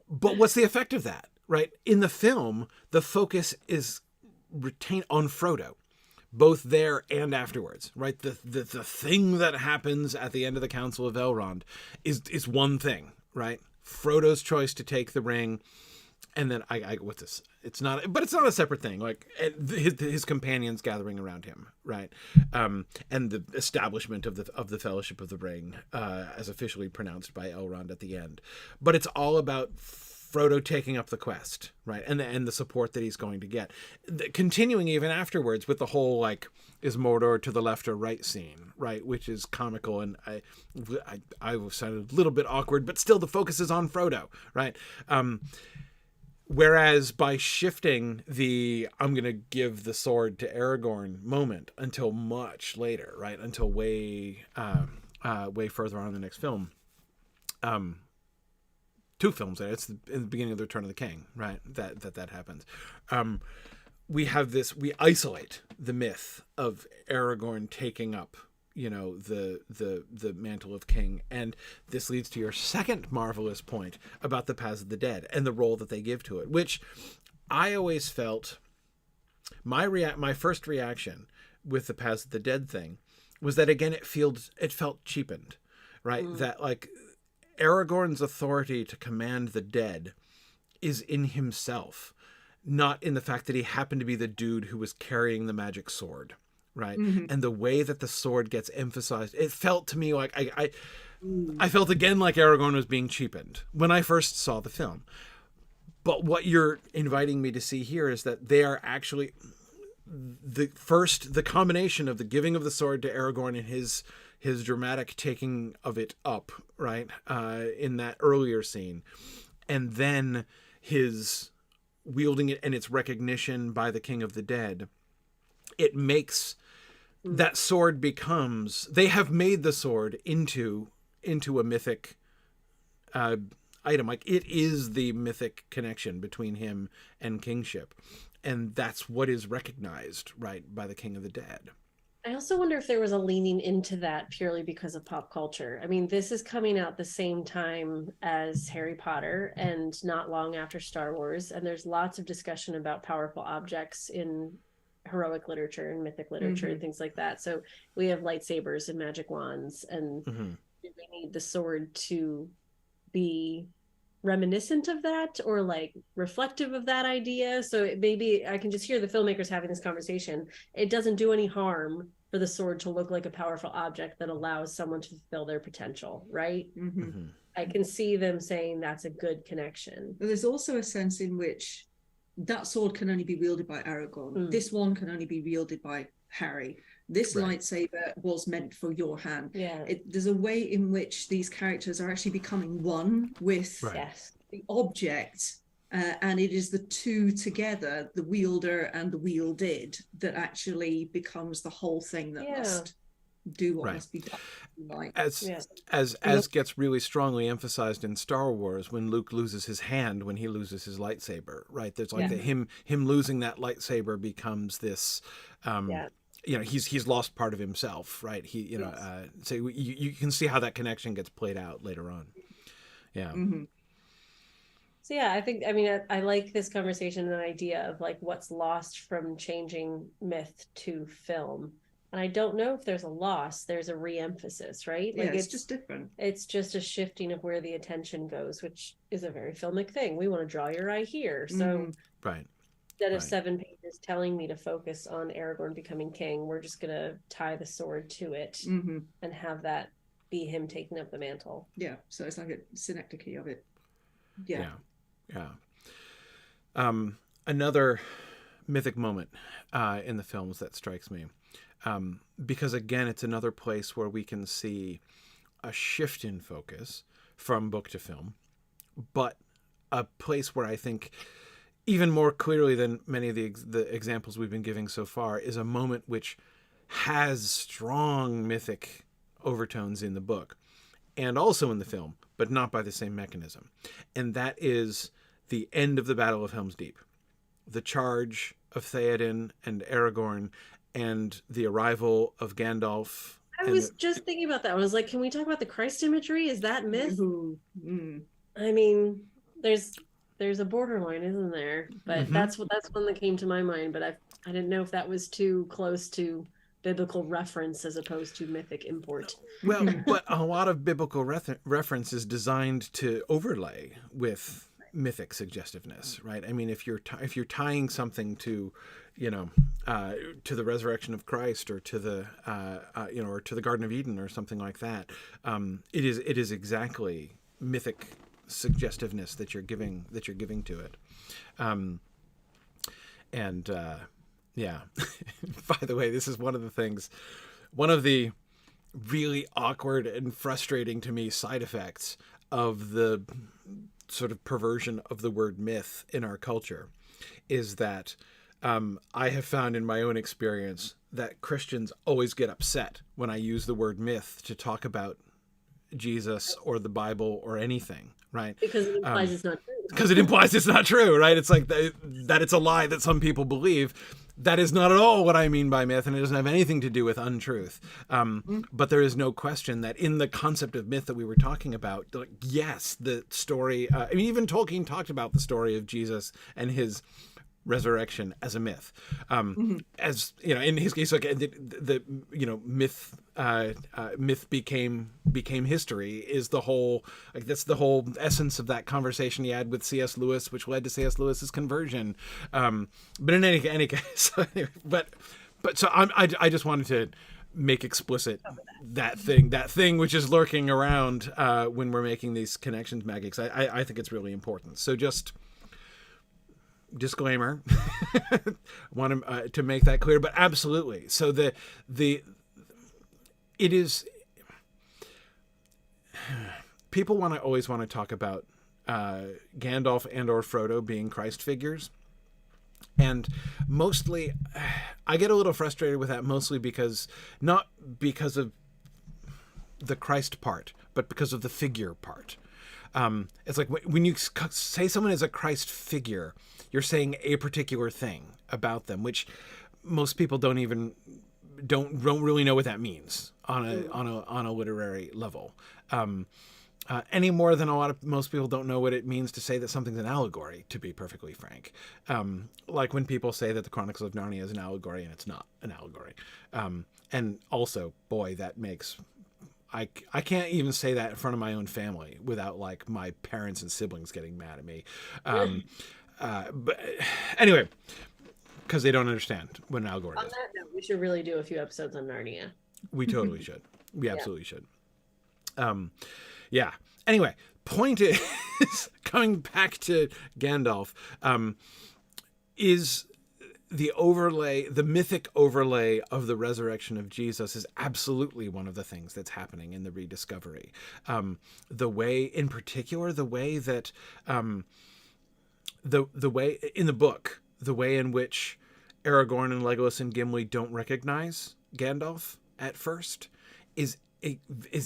what's the effect of that, right? In the film, the focus is retained on Frodo, both there and afterwards, right? The thing that happens at the end of the Council of Elrond is one thing, right? Frodo's choice to take the ring. And then what's this? It's not a separate thing. Like his companions gathering around him, right? And the establishment of the Fellowship of the Ring, as officially pronounced by Elrond at the end. But it's all about Frodo taking up the quest, right? And the support that he's going to get, continuing even afterwards with the whole like, is Mordor to the left or right scene, right? Which is comical, and I sounded a little bit awkward, but still the focus is on Frodo, right? Whereas by shifting the I'm going to give the sword to Aragorn moment until much later, right? Until way further on in the next film. Two films there. It's in the beginning of The Return of the King, right? That happens. We isolate the myth of Aragorn taking up, you know, the mantle of king, and this leads to your second marvelous point about the Paths of the Dead and the role that they give to it, which I always felt my first reaction with the Paths of the Dead thing was that, again, it felt cheapened, right? That like Aragorn's authority to command the dead is in himself, not in the fact that he happened to be the dude who was carrying the magic sword. Right. And the way that the sword gets emphasized, it felt to me like I felt again like Aragorn was being cheapened when I first saw the film. But what you're inviting me to see here is that they are actually the combination of the giving of the sword to Aragorn and his dramatic taking of it up, right, in that earlier scene, and then his wielding it and its recognition by the King of the Dead. It makes that sword they have made the sword into a mythic item. Like it is the mythic connection between him and kingship. And that's what is recognized, right, by the King of the Dead. I also wonder if there was a leaning into that purely because of pop culture. I mean, this is coming out the same time as Harry Potter and not long after Star Wars. And there's lots of discussion about powerful objects in heroic literature and mythic literature and things like that. So we have lightsabers and magic wands, and do we need the sword to be reminiscent of that or like reflective of that idea? So maybe I can just hear the filmmakers having this conversation. It doesn't do any harm for the sword to look like a powerful object that allows someone to fulfill their potential, right? I can see them saying that's a good connection. But there's also a sense in which that sword can only be wielded by Aragorn. This one can only be wielded by Harry. This lightsaber was meant for your hand. There's a way in which these characters are actually becoming one with the object, and it is the two together, the wielder and the wielded, that actually becomes the whole thing that must do what must be done. Like, as gets really strongly emphasized in Star Wars when Luke loses his hand when he loses his lightsaber, right? There's like him losing that lightsaber becomes this you know, he's lost part of himself, right? He, you know, so you can see how that connection gets played out later on. So yeah, I mean, I like this conversation and the idea of like what's lost from changing myth to film. And I don't know if there's a loss, there's a re-emphasis, right? Like it's just different. It's just a shifting of where the attention goes, which is a very filmic thing. We want to draw your eye here. So right. Instead of 7 pages telling me to focus on Aragorn becoming king, we're just going to tie the sword to it and have that be him taking up the mantle. Yeah. So it's like a synecdoche of it. Yeah. Another mythic moment in the films that strikes me. Because again, it's another place where we can see a shift in focus from book to film, but a place where I think even more clearly than many of the examples we've been giving so far is a moment which has strong mythic overtones in the book and also in the film, but not by the same mechanism. And that is the end of the Battle of Helm's Deep, the charge of Theoden and Aragorn, and the arrival of Gandalf. I was just thinking about that. I was like, can we talk about the Christ imagery? Is that myth? I mean, there's a borderline, isn't there? But that's one that came to my mind. But I didn't know if that was too close to biblical reference as opposed to mythic import. Well, but a lot of biblical reference is designed to overlay with mythic suggestiveness, right? I mean, if you're tying something to, to the resurrection of Christ, or to the or to the Garden of Eden, or something like that, it is exactly mythic suggestiveness that you're giving to it. By the way, this is one of the really awkward and frustrating to me side effects of the sort of perversion of the word myth in our culture, is that I have found in my own experience that Christians always get upset when I use the word myth to talk about Jesus or the Bible or anything, right? Because it implies it's not true. Because it implies it's not true, right? It's like that it's a lie that some people believe. That is not at all what I mean by myth, and it doesn't have anything to do with untruth. But there is no question that in the concept of myth that we were talking about, yes, the story, even Tolkien talked about the story of Jesus and his resurrection as a myth. As in his case, like the myth became history is the whole, like, that's the whole essence of that conversation he had with C.S. Lewis, which led to C.S. Lewis's conversion. But in any case, so I just wanted to make explicit that thing which is lurking around when we're making these connections, Maggie, because I think it's really important. So just disclaimer, want to make that clear, but absolutely. So it is, people always want to talk about Gandalf and or Frodo being Christ figures, and mostly I get a little frustrated with that, mostly not because of the Christ part, but because of the figure part. It's like when you say someone is a Christ figure, you're saying a particular thing about them, which most people don't really know what that means on a literary level. Any more than most people don't know what it means to say that something's an allegory, to be perfectly frank. Like when people say that the Chronicles of Narnia is an allegory and it's not an allegory. And also, boy, that makes... I can't even say that in front of my own family without like my parents and siblings getting mad at me. But anyway, because they don't understand what an allegory is. On that note, we should really do a few episodes on Narnia. We totally should. We absolutely should. Yeah. Anyway, point is, coming back to Gandalf, is the mythic overlay of the resurrection of Jesus is absolutely one of the things that's happening in the rediscovery. The way that the way in the book, the way in which Aragorn and Legolas and Gimli don't recognize Gandalf at first is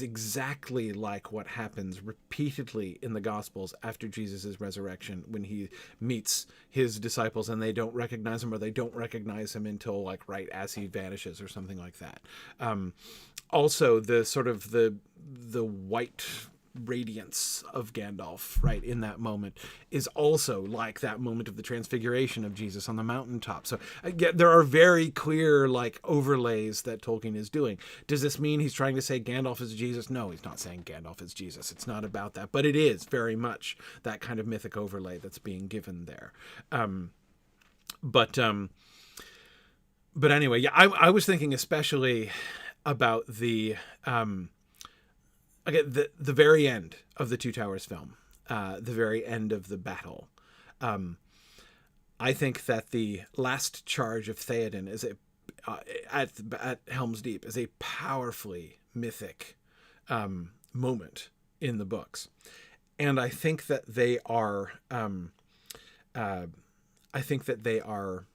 exactly like what happens repeatedly in the Gospels after Jesus' resurrection, when he meets his disciples and they don't recognize him, or they don't recognize him until like right as he vanishes or something like that. Also, the sort of the white radiance of Gandalf, right, in that moment is also like that moment of the transfiguration of Jesus on the mountaintop. So again, there are very clear like overlays that Tolkien is doing. Does this mean he's trying to say Gandalf is Jesus? No, he's not saying Gandalf is Jesus. It's not about that, but it is very much that kind of mythic overlay that's being given there. But anyway, yeah, I was thinking especially about the the very end of the Two Towers film, the very end of the battle. I think that the last charge of Theoden is at Helm's Deep is a powerfully mythic moment in the books, and I think that they are. I think that they are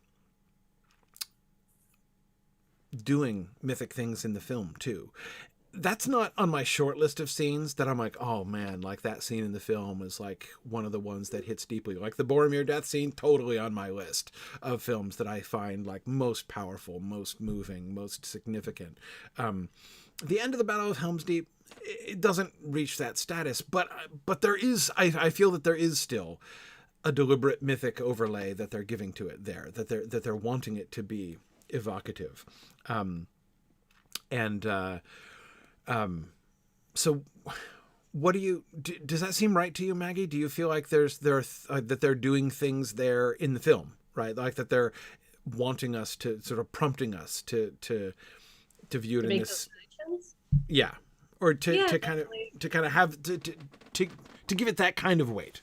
doing mythic things in the film too. That's not on my short list of scenes that I'm like, oh man, like that scene in the film is like one of the ones that hits deeply. Like the Boromir death scene, totally on my list of films that I find like most powerful, most moving, most significant. The end of the Battle of Helm's Deep, it doesn't reach that status, but there is, I feel that there is still a deliberate mythic overlay that they're giving to it there, that they're wanting it to be evocative. So what does that seem right to you, Maggie? Do you feel like that they're doing things there in the film, right? Like that they're wanting us to sort of prompting us to view it in this, yeah, or to kind of have to give it that kind of weight.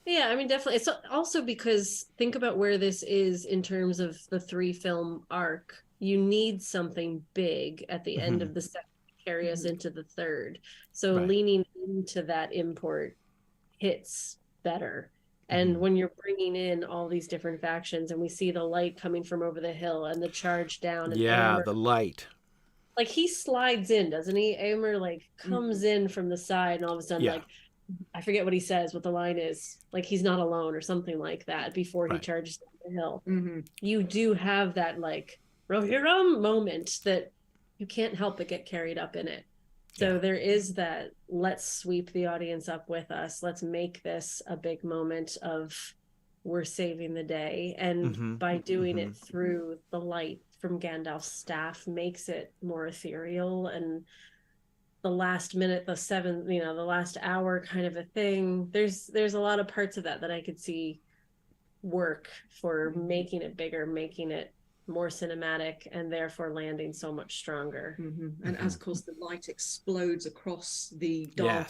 Yeah, I mean, definitely. It's also because think about where this is in terms of the 3-film arc. You need something big at the end of the second to carry us into the third. So leaning into that import hits better. And when you're bringing in all these different factions and we see the light coming from over the hill and the charge down. And Aemir, the light. Like he slides in, doesn't he? Aemir like comes in from the side and all of a sudden like, I forget what he says, what the line is, like he's not alone or something like that before he charges down the hill. You do have that like Rohirrim moment that you can't help but get carried up in it. So there is that, let's sweep the audience up with us. Let's make this a big moment of we're saving the day. And by doing it through the light from Gandalf's staff makes it more ethereal, and the last minute, the last hour kind of a thing. There's a lot of parts of that I could see work for making it bigger, making it more cinematic, and therefore landing so much stronger. And as, of course, the light explodes across the dark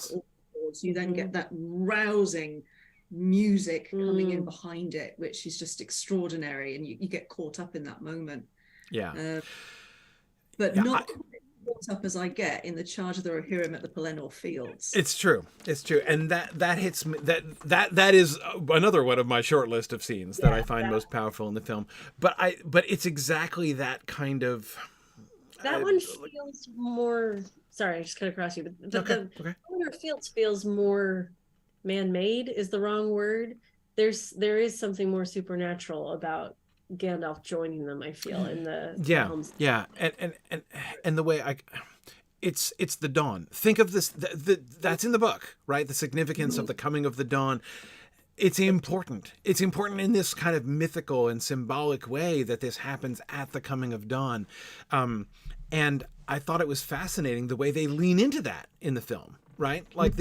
boards, you then get that rousing music coming in behind it, which is just extraordinary, and you get caught up in that moment. But not caught up as I get in the charge of the Rohirrim at the Pelennor Fields. It's true, and that hits me. That is another one of my short list of scenes that I find most powerful in the film. But it's exactly that kind of. That one feels more. Sorry, I just cut across you. But the Pelennor Fields feels more man-made. Is the wrong word. There is something more supernatural about Gandalf joining them, I feel, in the films. And the way it's the dawn. Think of this, that's in the book, right? The significance of the coming of the dawn. It's important. It's important in this kind of mythical and symbolic way that this happens at the coming of dawn. And I thought it was fascinating the way they lean into that in the film, right? Like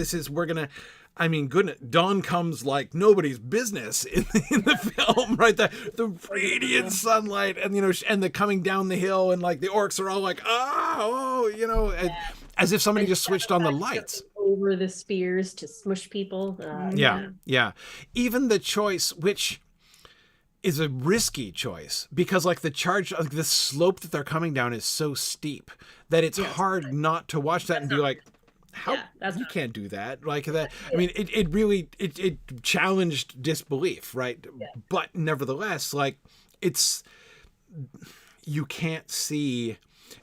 I mean, goodness, dawn comes like nobody's business in the film, right? The radiant sunlight and, and the coming down the hill, and like the orcs are all like, as if somebody just switched on the lights. Over the spears to smush people. Even the choice, which is a risky choice, because like the slope that they're coming down is so steep that it's hard not to watch that and be like, how you can't do that like that. I mean, it really challenged disbelief, right? But nevertheless, like you can't see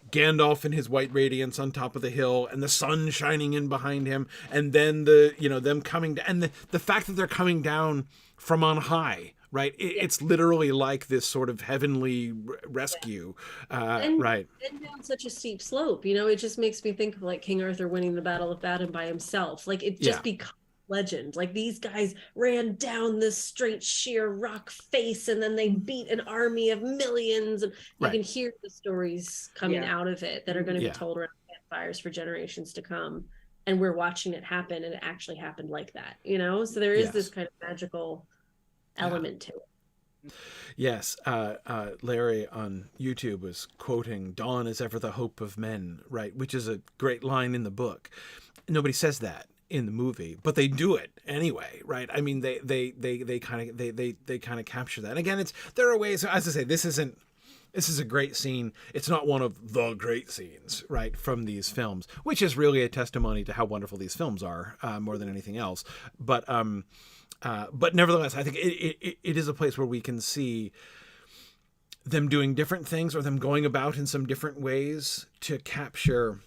Gandalf in his white radiance on top of the hill and the sun shining in behind him, and then them coming down, and the fact that they're coming down from on high right? It's literally like this sort of heavenly rescue, right? And down such a steep slope, you know, it just makes me think of like King Arthur winning the Battle of Badon by himself. Like it just becomes legend. Like these guys ran down this straight sheer rock face and then they beat an army of millions, and you can hear the stories coming out of it that are going to be told around campfires for generations to come, and we're watching it happen, and it actually happened like that, you know. So there is this kind of magical element to it. Yes, Larry on YouTube was quoting "Dawn is ever the hope of men," right, which is a great line in the book. Nobody says that in the movie, but they do it anyway, right? I mean, they kind of capture that. And again, there are ways. As I say, this is a great scene. It's not one of the great scenes, right, from these films, which is really a testimony to how wonderful these films are, more than anything else. But nevertheless, I think it is a place where we can see them doing different things, or them going about in some different ways to capture,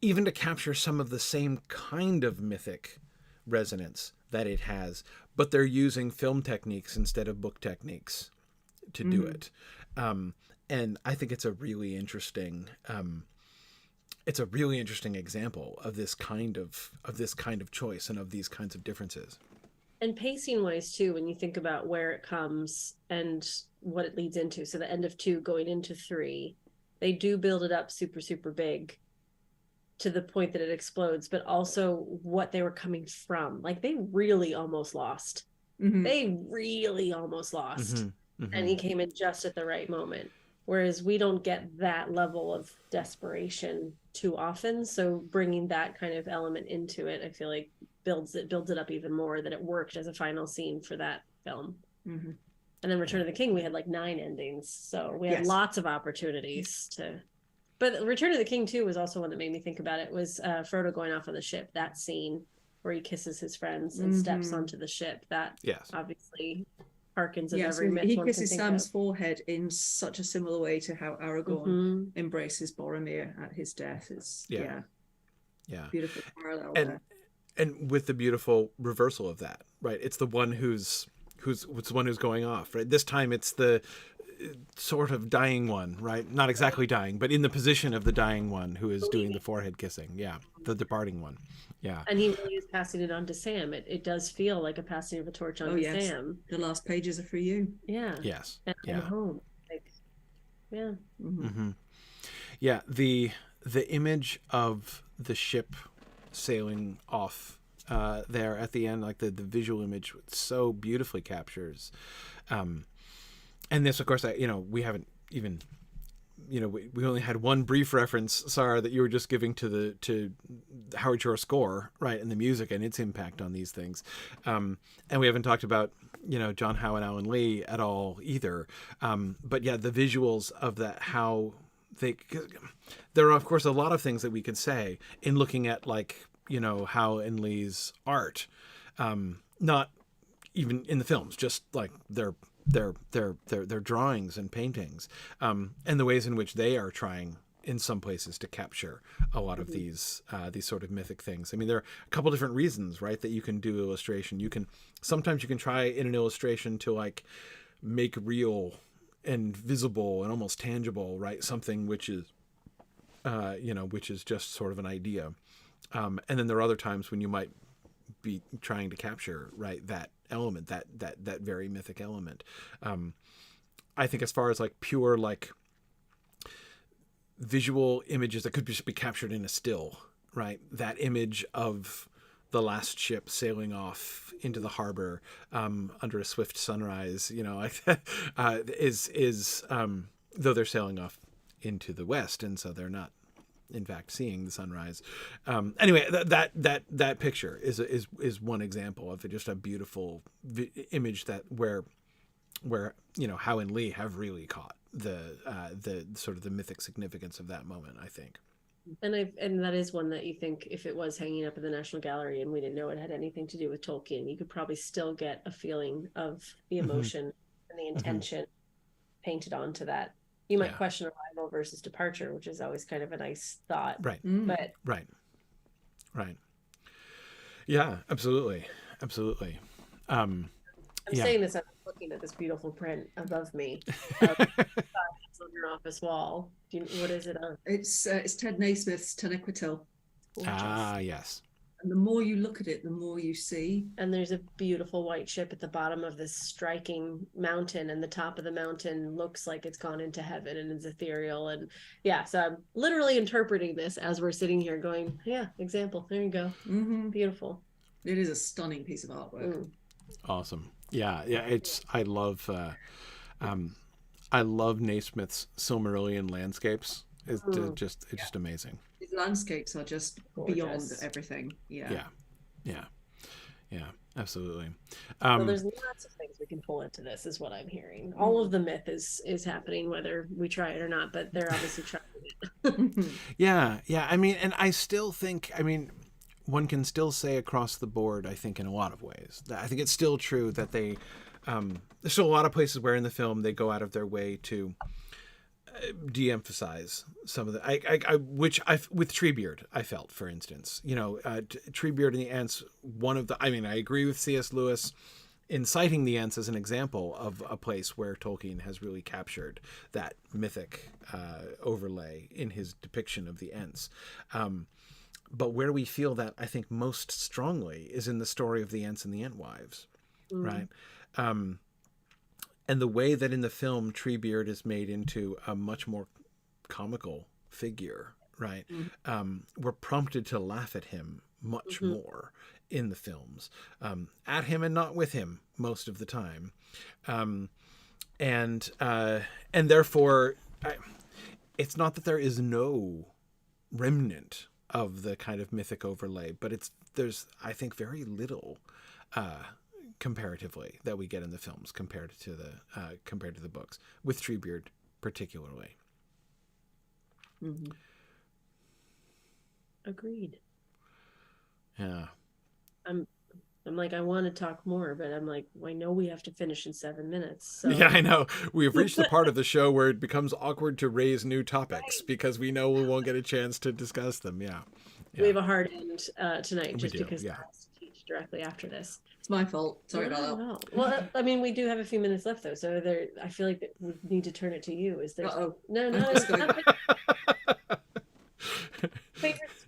even to capture some of the same kind of mythic resonance that it has, but they're using film techniques instead of book techniques to do it. And I think it's a really interesting example of this kind of choice and of these kinds of differences. And pacing wise too, when you think about where it comes and what it leads into. So the end of 2 going into 3, they do build it up super, super big to the point that it explodes, but also what they were coming from. Like they really almost lost. They really almost lost. And he came in just at the right moment. Whereas we don't get that level of desperation too often. So bringing that kind of element into it, I feel like builds it up even more, that it worked as a final scene for that film. And then Return of the King, we had like 9 endings. So we had lots of opportunities to... But Return of the King too was also one that made me think about it, was Frodo going off on the ship, that scene where he kisses his friends and steps onto the ship. That obviously harkens of every myth. He kisses Sam's forehead in such a similar way to how Aragorn embraces Boromir at his death. It's beautiful parallel there. And with the beautiful reversal of that, right? It's the one who's going off, right? This time it's the sort of dying one, right? Not exactly dying, but in the position of the dying one who is doing the forehead kissing. Yeah, the departing one. Yeah. And he really is passing it on to Sam. It does feel like a passing of a torch on to Sam. The last pages are for you. Yeah. Yes. And home. Like, yeah. Yeah. The image of the ship sailing off there at the end, like the visual image so beautifully captures. And this, of course, we haven't even, we only had one brief reference, Sara, that you were just giving to Howard Shore score, right, and the music and its impact on these things. And we haven't talked about, John Howe and Alan Lee at all either. But yeah, the visuals of that, how there are, of course, a lot of things that we could say in looking at, like, Howe and Lee's art, not even in the films, just like their drawings and paintings, and the ways in which they are trying in some places to capture a lot of these sort of mythic things. I mean, there are a couple different reasons, right, that you can do illustration. Sometimes you can try in an illustration to like make real and visible and almost tangible, right, something which is just sort of an idea. And then there are other times when you might be trying to capture, right, that element, that very mythic element. I think as far as like pure like visual images that could just be captured in a still, right, that image of the last ship sailing off into the harbor under a swift sunrise, like that, is though they're sailing off into the west, and so they're not in fact seeing the sunrise. Anyway, that picture is one example of just a beautiful image that where Howe and Lee have really caught the sort of the mythic significance of that moment, I think. And that is one that you think if it was hanging up in the National Gallery and we didn't know it had anything to do with Tolkien, you could probably still get a feeling of the emotion and the intention painted onto that. You might question arrival versus departure, which is always kind of a nice thought. Right. But Right. Yeah, absolutely. Um, I'm yeah. saying this, I'm looking at this beautiful print above me. It's on your office wall. What is it on? It's Ted Naismith's Taniquetil. Ah, yes. And the more you look at it, the more you see. And there's a beautiful white ship at the bottom of this striking mountain, and the top of the mountain looks like it's gone into heaven and is ethereal. And yeah, so I'm literally interpreting this as we're sitting here going, yeah, example. There you go. Mm-hmm. Beautiful. It is a stunning piece of artwork. Awesome. Yeah. I love Naismith's Silmarillion landscapes. It's just amazing. His landscapes are just Gorgeous. beyond everything. Yeah. Absolutely. So there's lots of things we can pull into this, is what I'm hearing. All of the myth is happening, whether we try it or not, but they're obviously trying it. Yeah. I mean, and I still think, one can still say across the board, I think, in a lot of ways, that I think it's still true that they, there's still a lot of places where in the film they go out of their way to de-emphasize some of the, with Treebeard, I felt, for instance, Treebeard and the Ents, I agree with C.S. Lewis in citing the Ents as an example of a place where Tolkien has really captured that mythic overlay in his depiction of the Ents. But where we feel that, I think, most strongly is in the story of the Ents and the Entwives, right? And the way that in the film Treebeard is made into a much more comical figure, right? We're prompted to laugh at him much more in the films, at him and not with him most of the time. And therefore, it's not that there is no remnant of the kind of mythic overlay, but there's I think very little comparatively that we get in the films compared to the books, with Treebeard particularly. Agreed. Yeah. I'm like, I want to talk more, but I'm like, I know we have to finish in 7 minutes. So. Yeah, I know. We've reached the part of the show where it becomes awkward to raise new topics because we know we won't get a chance to discuss them. Yeah. We have a hard end tonight just because yeah. I have to teach directly after this. It's my fault. Sorry about that. No. Well, I mean, we do have a few minutes left, though, so I feel like that we need to turn it to you. Is there? No.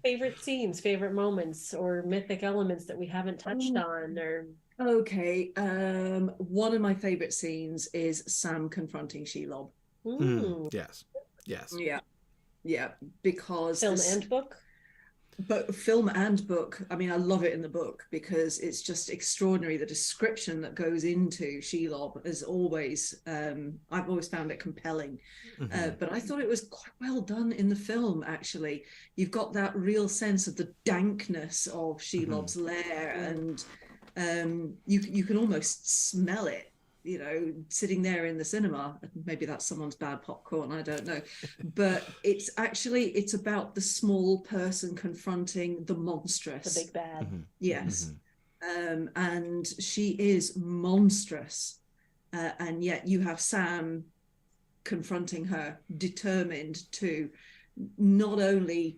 Favorite scenes, favorite moments, or mythic elements that we haven't touched on, or okay. One of my favorite scenes is Sam confronting Shelob. Yes. Yeah, because film and book. But film and book, I mean, I love it in the book because it's just extraordinary. The description that goes into Shelob is always, I've always found it compelling. But I thought it was quite well done in the film, actually. You've got that real sense of the dankness of Shelob's lair, and you can almost smell it, sitting there in the cinema. Maybe that's someone's bad popcorn, I don't know. But it's about the small person confronting the monstrous. The big bad. Yes. And she is monstrous. And yet you have Sam confronting her, determined to not only,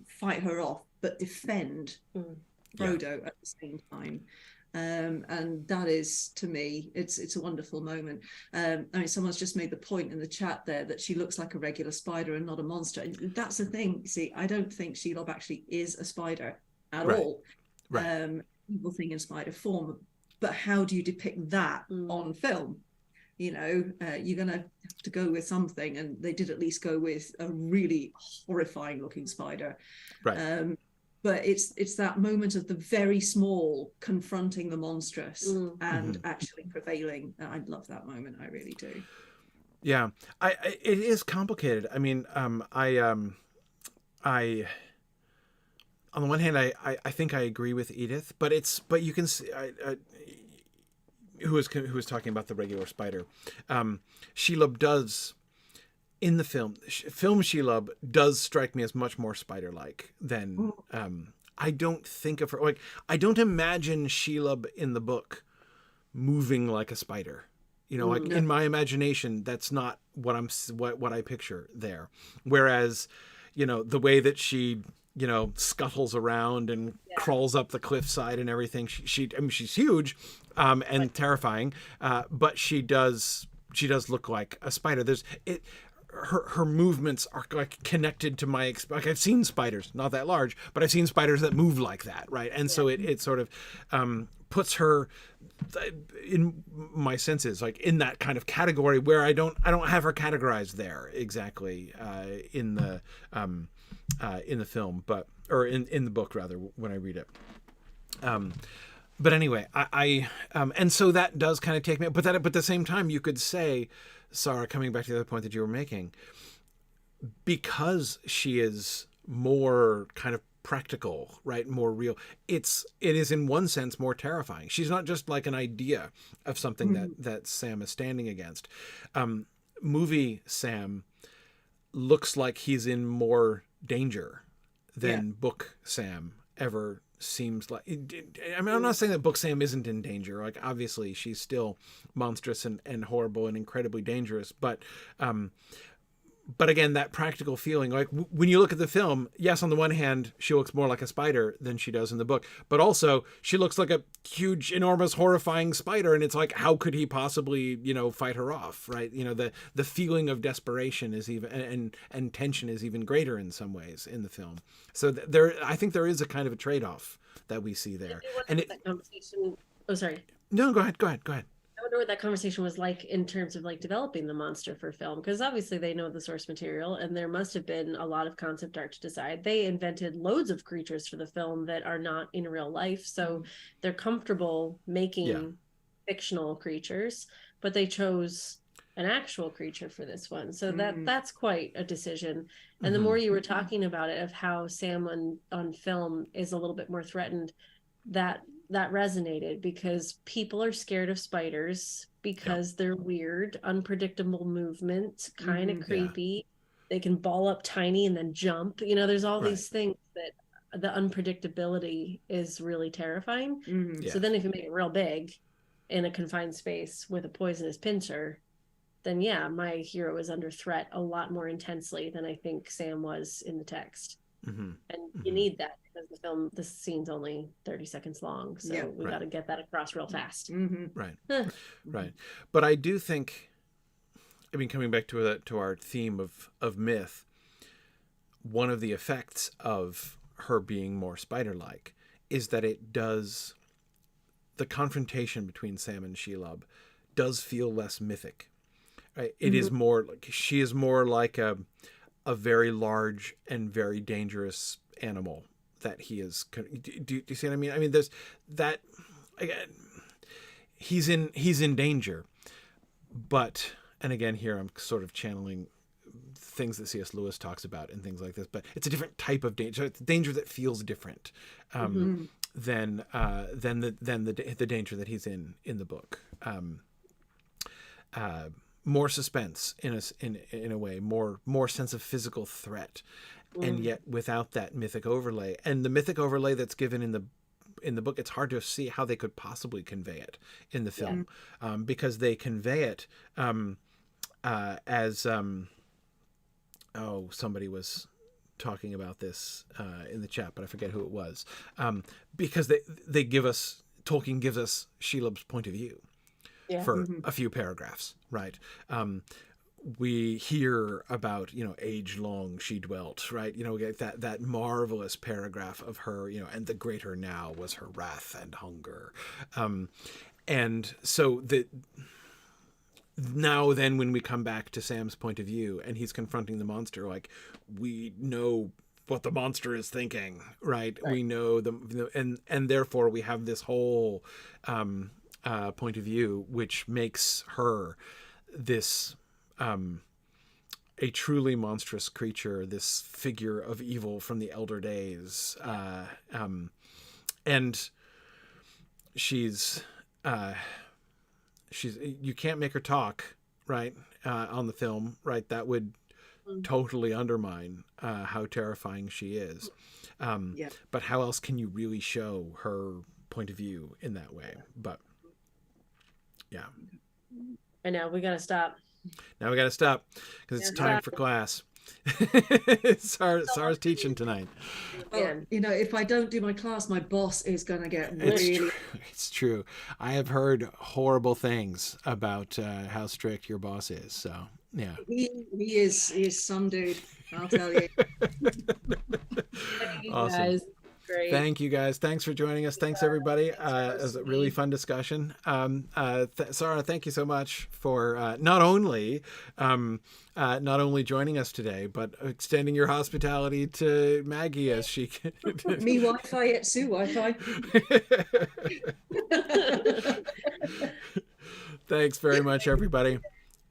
fight her off, but defend Frodo at the same time. And that is, to me, it's a wonderful moment. I mean, someone's just made the point in the chat there that she looks like a regular spider and not a monster. And that's the thing. See, I don't think Shelob actually is a spider at all. Right. Evil thing in spider form. But how do you depict that on film? You're going to have to go with something, and they did at least go with a really horrifying looking spider. Right. But it's that moment of the very small confronting the monstrous and actually prevailing. I love that moment. I really do. Yeah, it is complicated. I mean, I on the one hand, I think I agree with Edith, but you can see who was talking about the regular spider. Shelob does. In the film Shelob does strike me as much more spider-like than I don't think of her, like, I don't imagine Shelob in the book moving like a spider. In my imagination, that's not what I picture there. Whereas, the way that she scuttles around and Yeah. crawls up the cliffside and everything. I mean, she's huge, and terrifying, but she does look like a spider. Her movements are like connected to like I've seen spiders, not that large, but I've seen spiders that move like that, right? And so it sort of puts her in my senses like in that kind of category where I don't have her categorized there exactly in the film, or in the book rather, when I read it. But anyway, I and so that does kind of take me, but at the same time, you could say, Sara, coming back to the other point that you were making, because she is more kind of practical, right, more real, it is in one sense more terrifying. She's not just like an idea of something that Sam is standing against. Movie Sam looks like he's in more danger than book Sam ever seems like. I mean, I'm not saying that book Sam isn't in danger. Like, obviously she's still monstrous and horrible and incredibly dangerous, but again, that practical feeling, like when you look at the film, yes, on the one hand, she looks more like a spider than she does in the book, but also she looks like a huge, enormous, horrifying spider. And it's like, how could he possibly, fight her off? Right. The feeling of desperation is even, and tension is even greater in some ways in the film. So I think there is a kind of a trade-off that we see there. And that conversation. Oh, sorry. No, go ahead. I wonder what that conversation was like in terms of like developing the monster for film, because obviously they know the source material and there must have been a lot of concept art to decide. They invented loads of creatures for the film that are not in real life, so they're comfortable making fictional creatures, but they chose an actual creature for this one, so that's quite a decision. And the more you were talking about it, of how Sam on film is a little bit more threatened, that resonated, because people are scared of spiders because they're weird, unpredictable movement, kind of creepy. They can ball up tiny and then jump. There's all these things that the unpredictability is really terrifying. So then if you make it real big in a confined space with a poisonous pincher, then my hero is under threat a lot more intensely than I think Sam was in the text. And you need that, because the scene's only 30 seconds long, so we got to get that across real fast. Right. But I do think, I mean, coming back to our theme of myth, one of the effects of her being more spider-like is that the confrontation between Sam and Shelob does feel less mythic. Right? It is more like, she is more like a very large and very dangerous animal that he is. Do you see what I mean? I mean, there's that, again, he's in danger, but, and again, here I'm sort of channeling things that C.S. Lewis talks about and things like this, but it's a different type of danger. It's danger that feels different than the danger that he's in the book. More suspense in a way, more sense of physical threat, and yet without that mythic overlay. And the mythic overlay that's given in the book, it's hard to see how they could possibly convey it in the film, because they convey it as somebody was talking about this in the chat, but I forget who it was, because Tolkien gives us Shelob's point of view. For a few paragraphs, right? We hear about, age long she dwelt, right? That marvelous paragraph of her, and the greater now was her wrath and hunger. And so now then when we come back to Sam's point of view and he's confronting the monster, like, we know what the monster is thinking, right? We know and therefore we have this whole point of view, which makes her this a truly monstrous creature, this figure of evil from the elder days, and she's you can't make her talk, right, on the film, right? That would totally undermine how terrifying she is. But how else can you really show her point of view in that way? But I know, we gotta stop. Now we gotta stop because it's time for class. Sara's teaching tonight. Well, you know, if I don't do my class, my boss is going to get It's really. true. It's true. I have heard horrible things about how strict your boss is. So yeah, He is some dude. I'll tell you. Awesome. Guys. Great. Thank you guys. Thanks for joining us. Thanks everybody. It was a really fun discussion. Sara, thank you so much for not only joining us today, but extending your hospitality to Maggie as she can. Me Wi-Fi at Sue Wi-Fi. Thanks very much, everybody.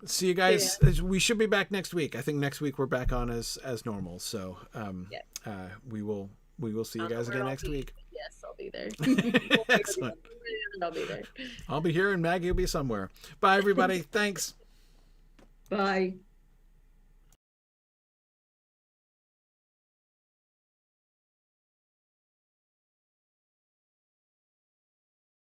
See you guys. We should be back next week. I think next week we're back on as normal. So we will see you guys again next week. Yes, I'll be there. Excellent. I'll be there. I'll be here and Maggie will be somewhere. Bye, everybody. Thanks. Bye.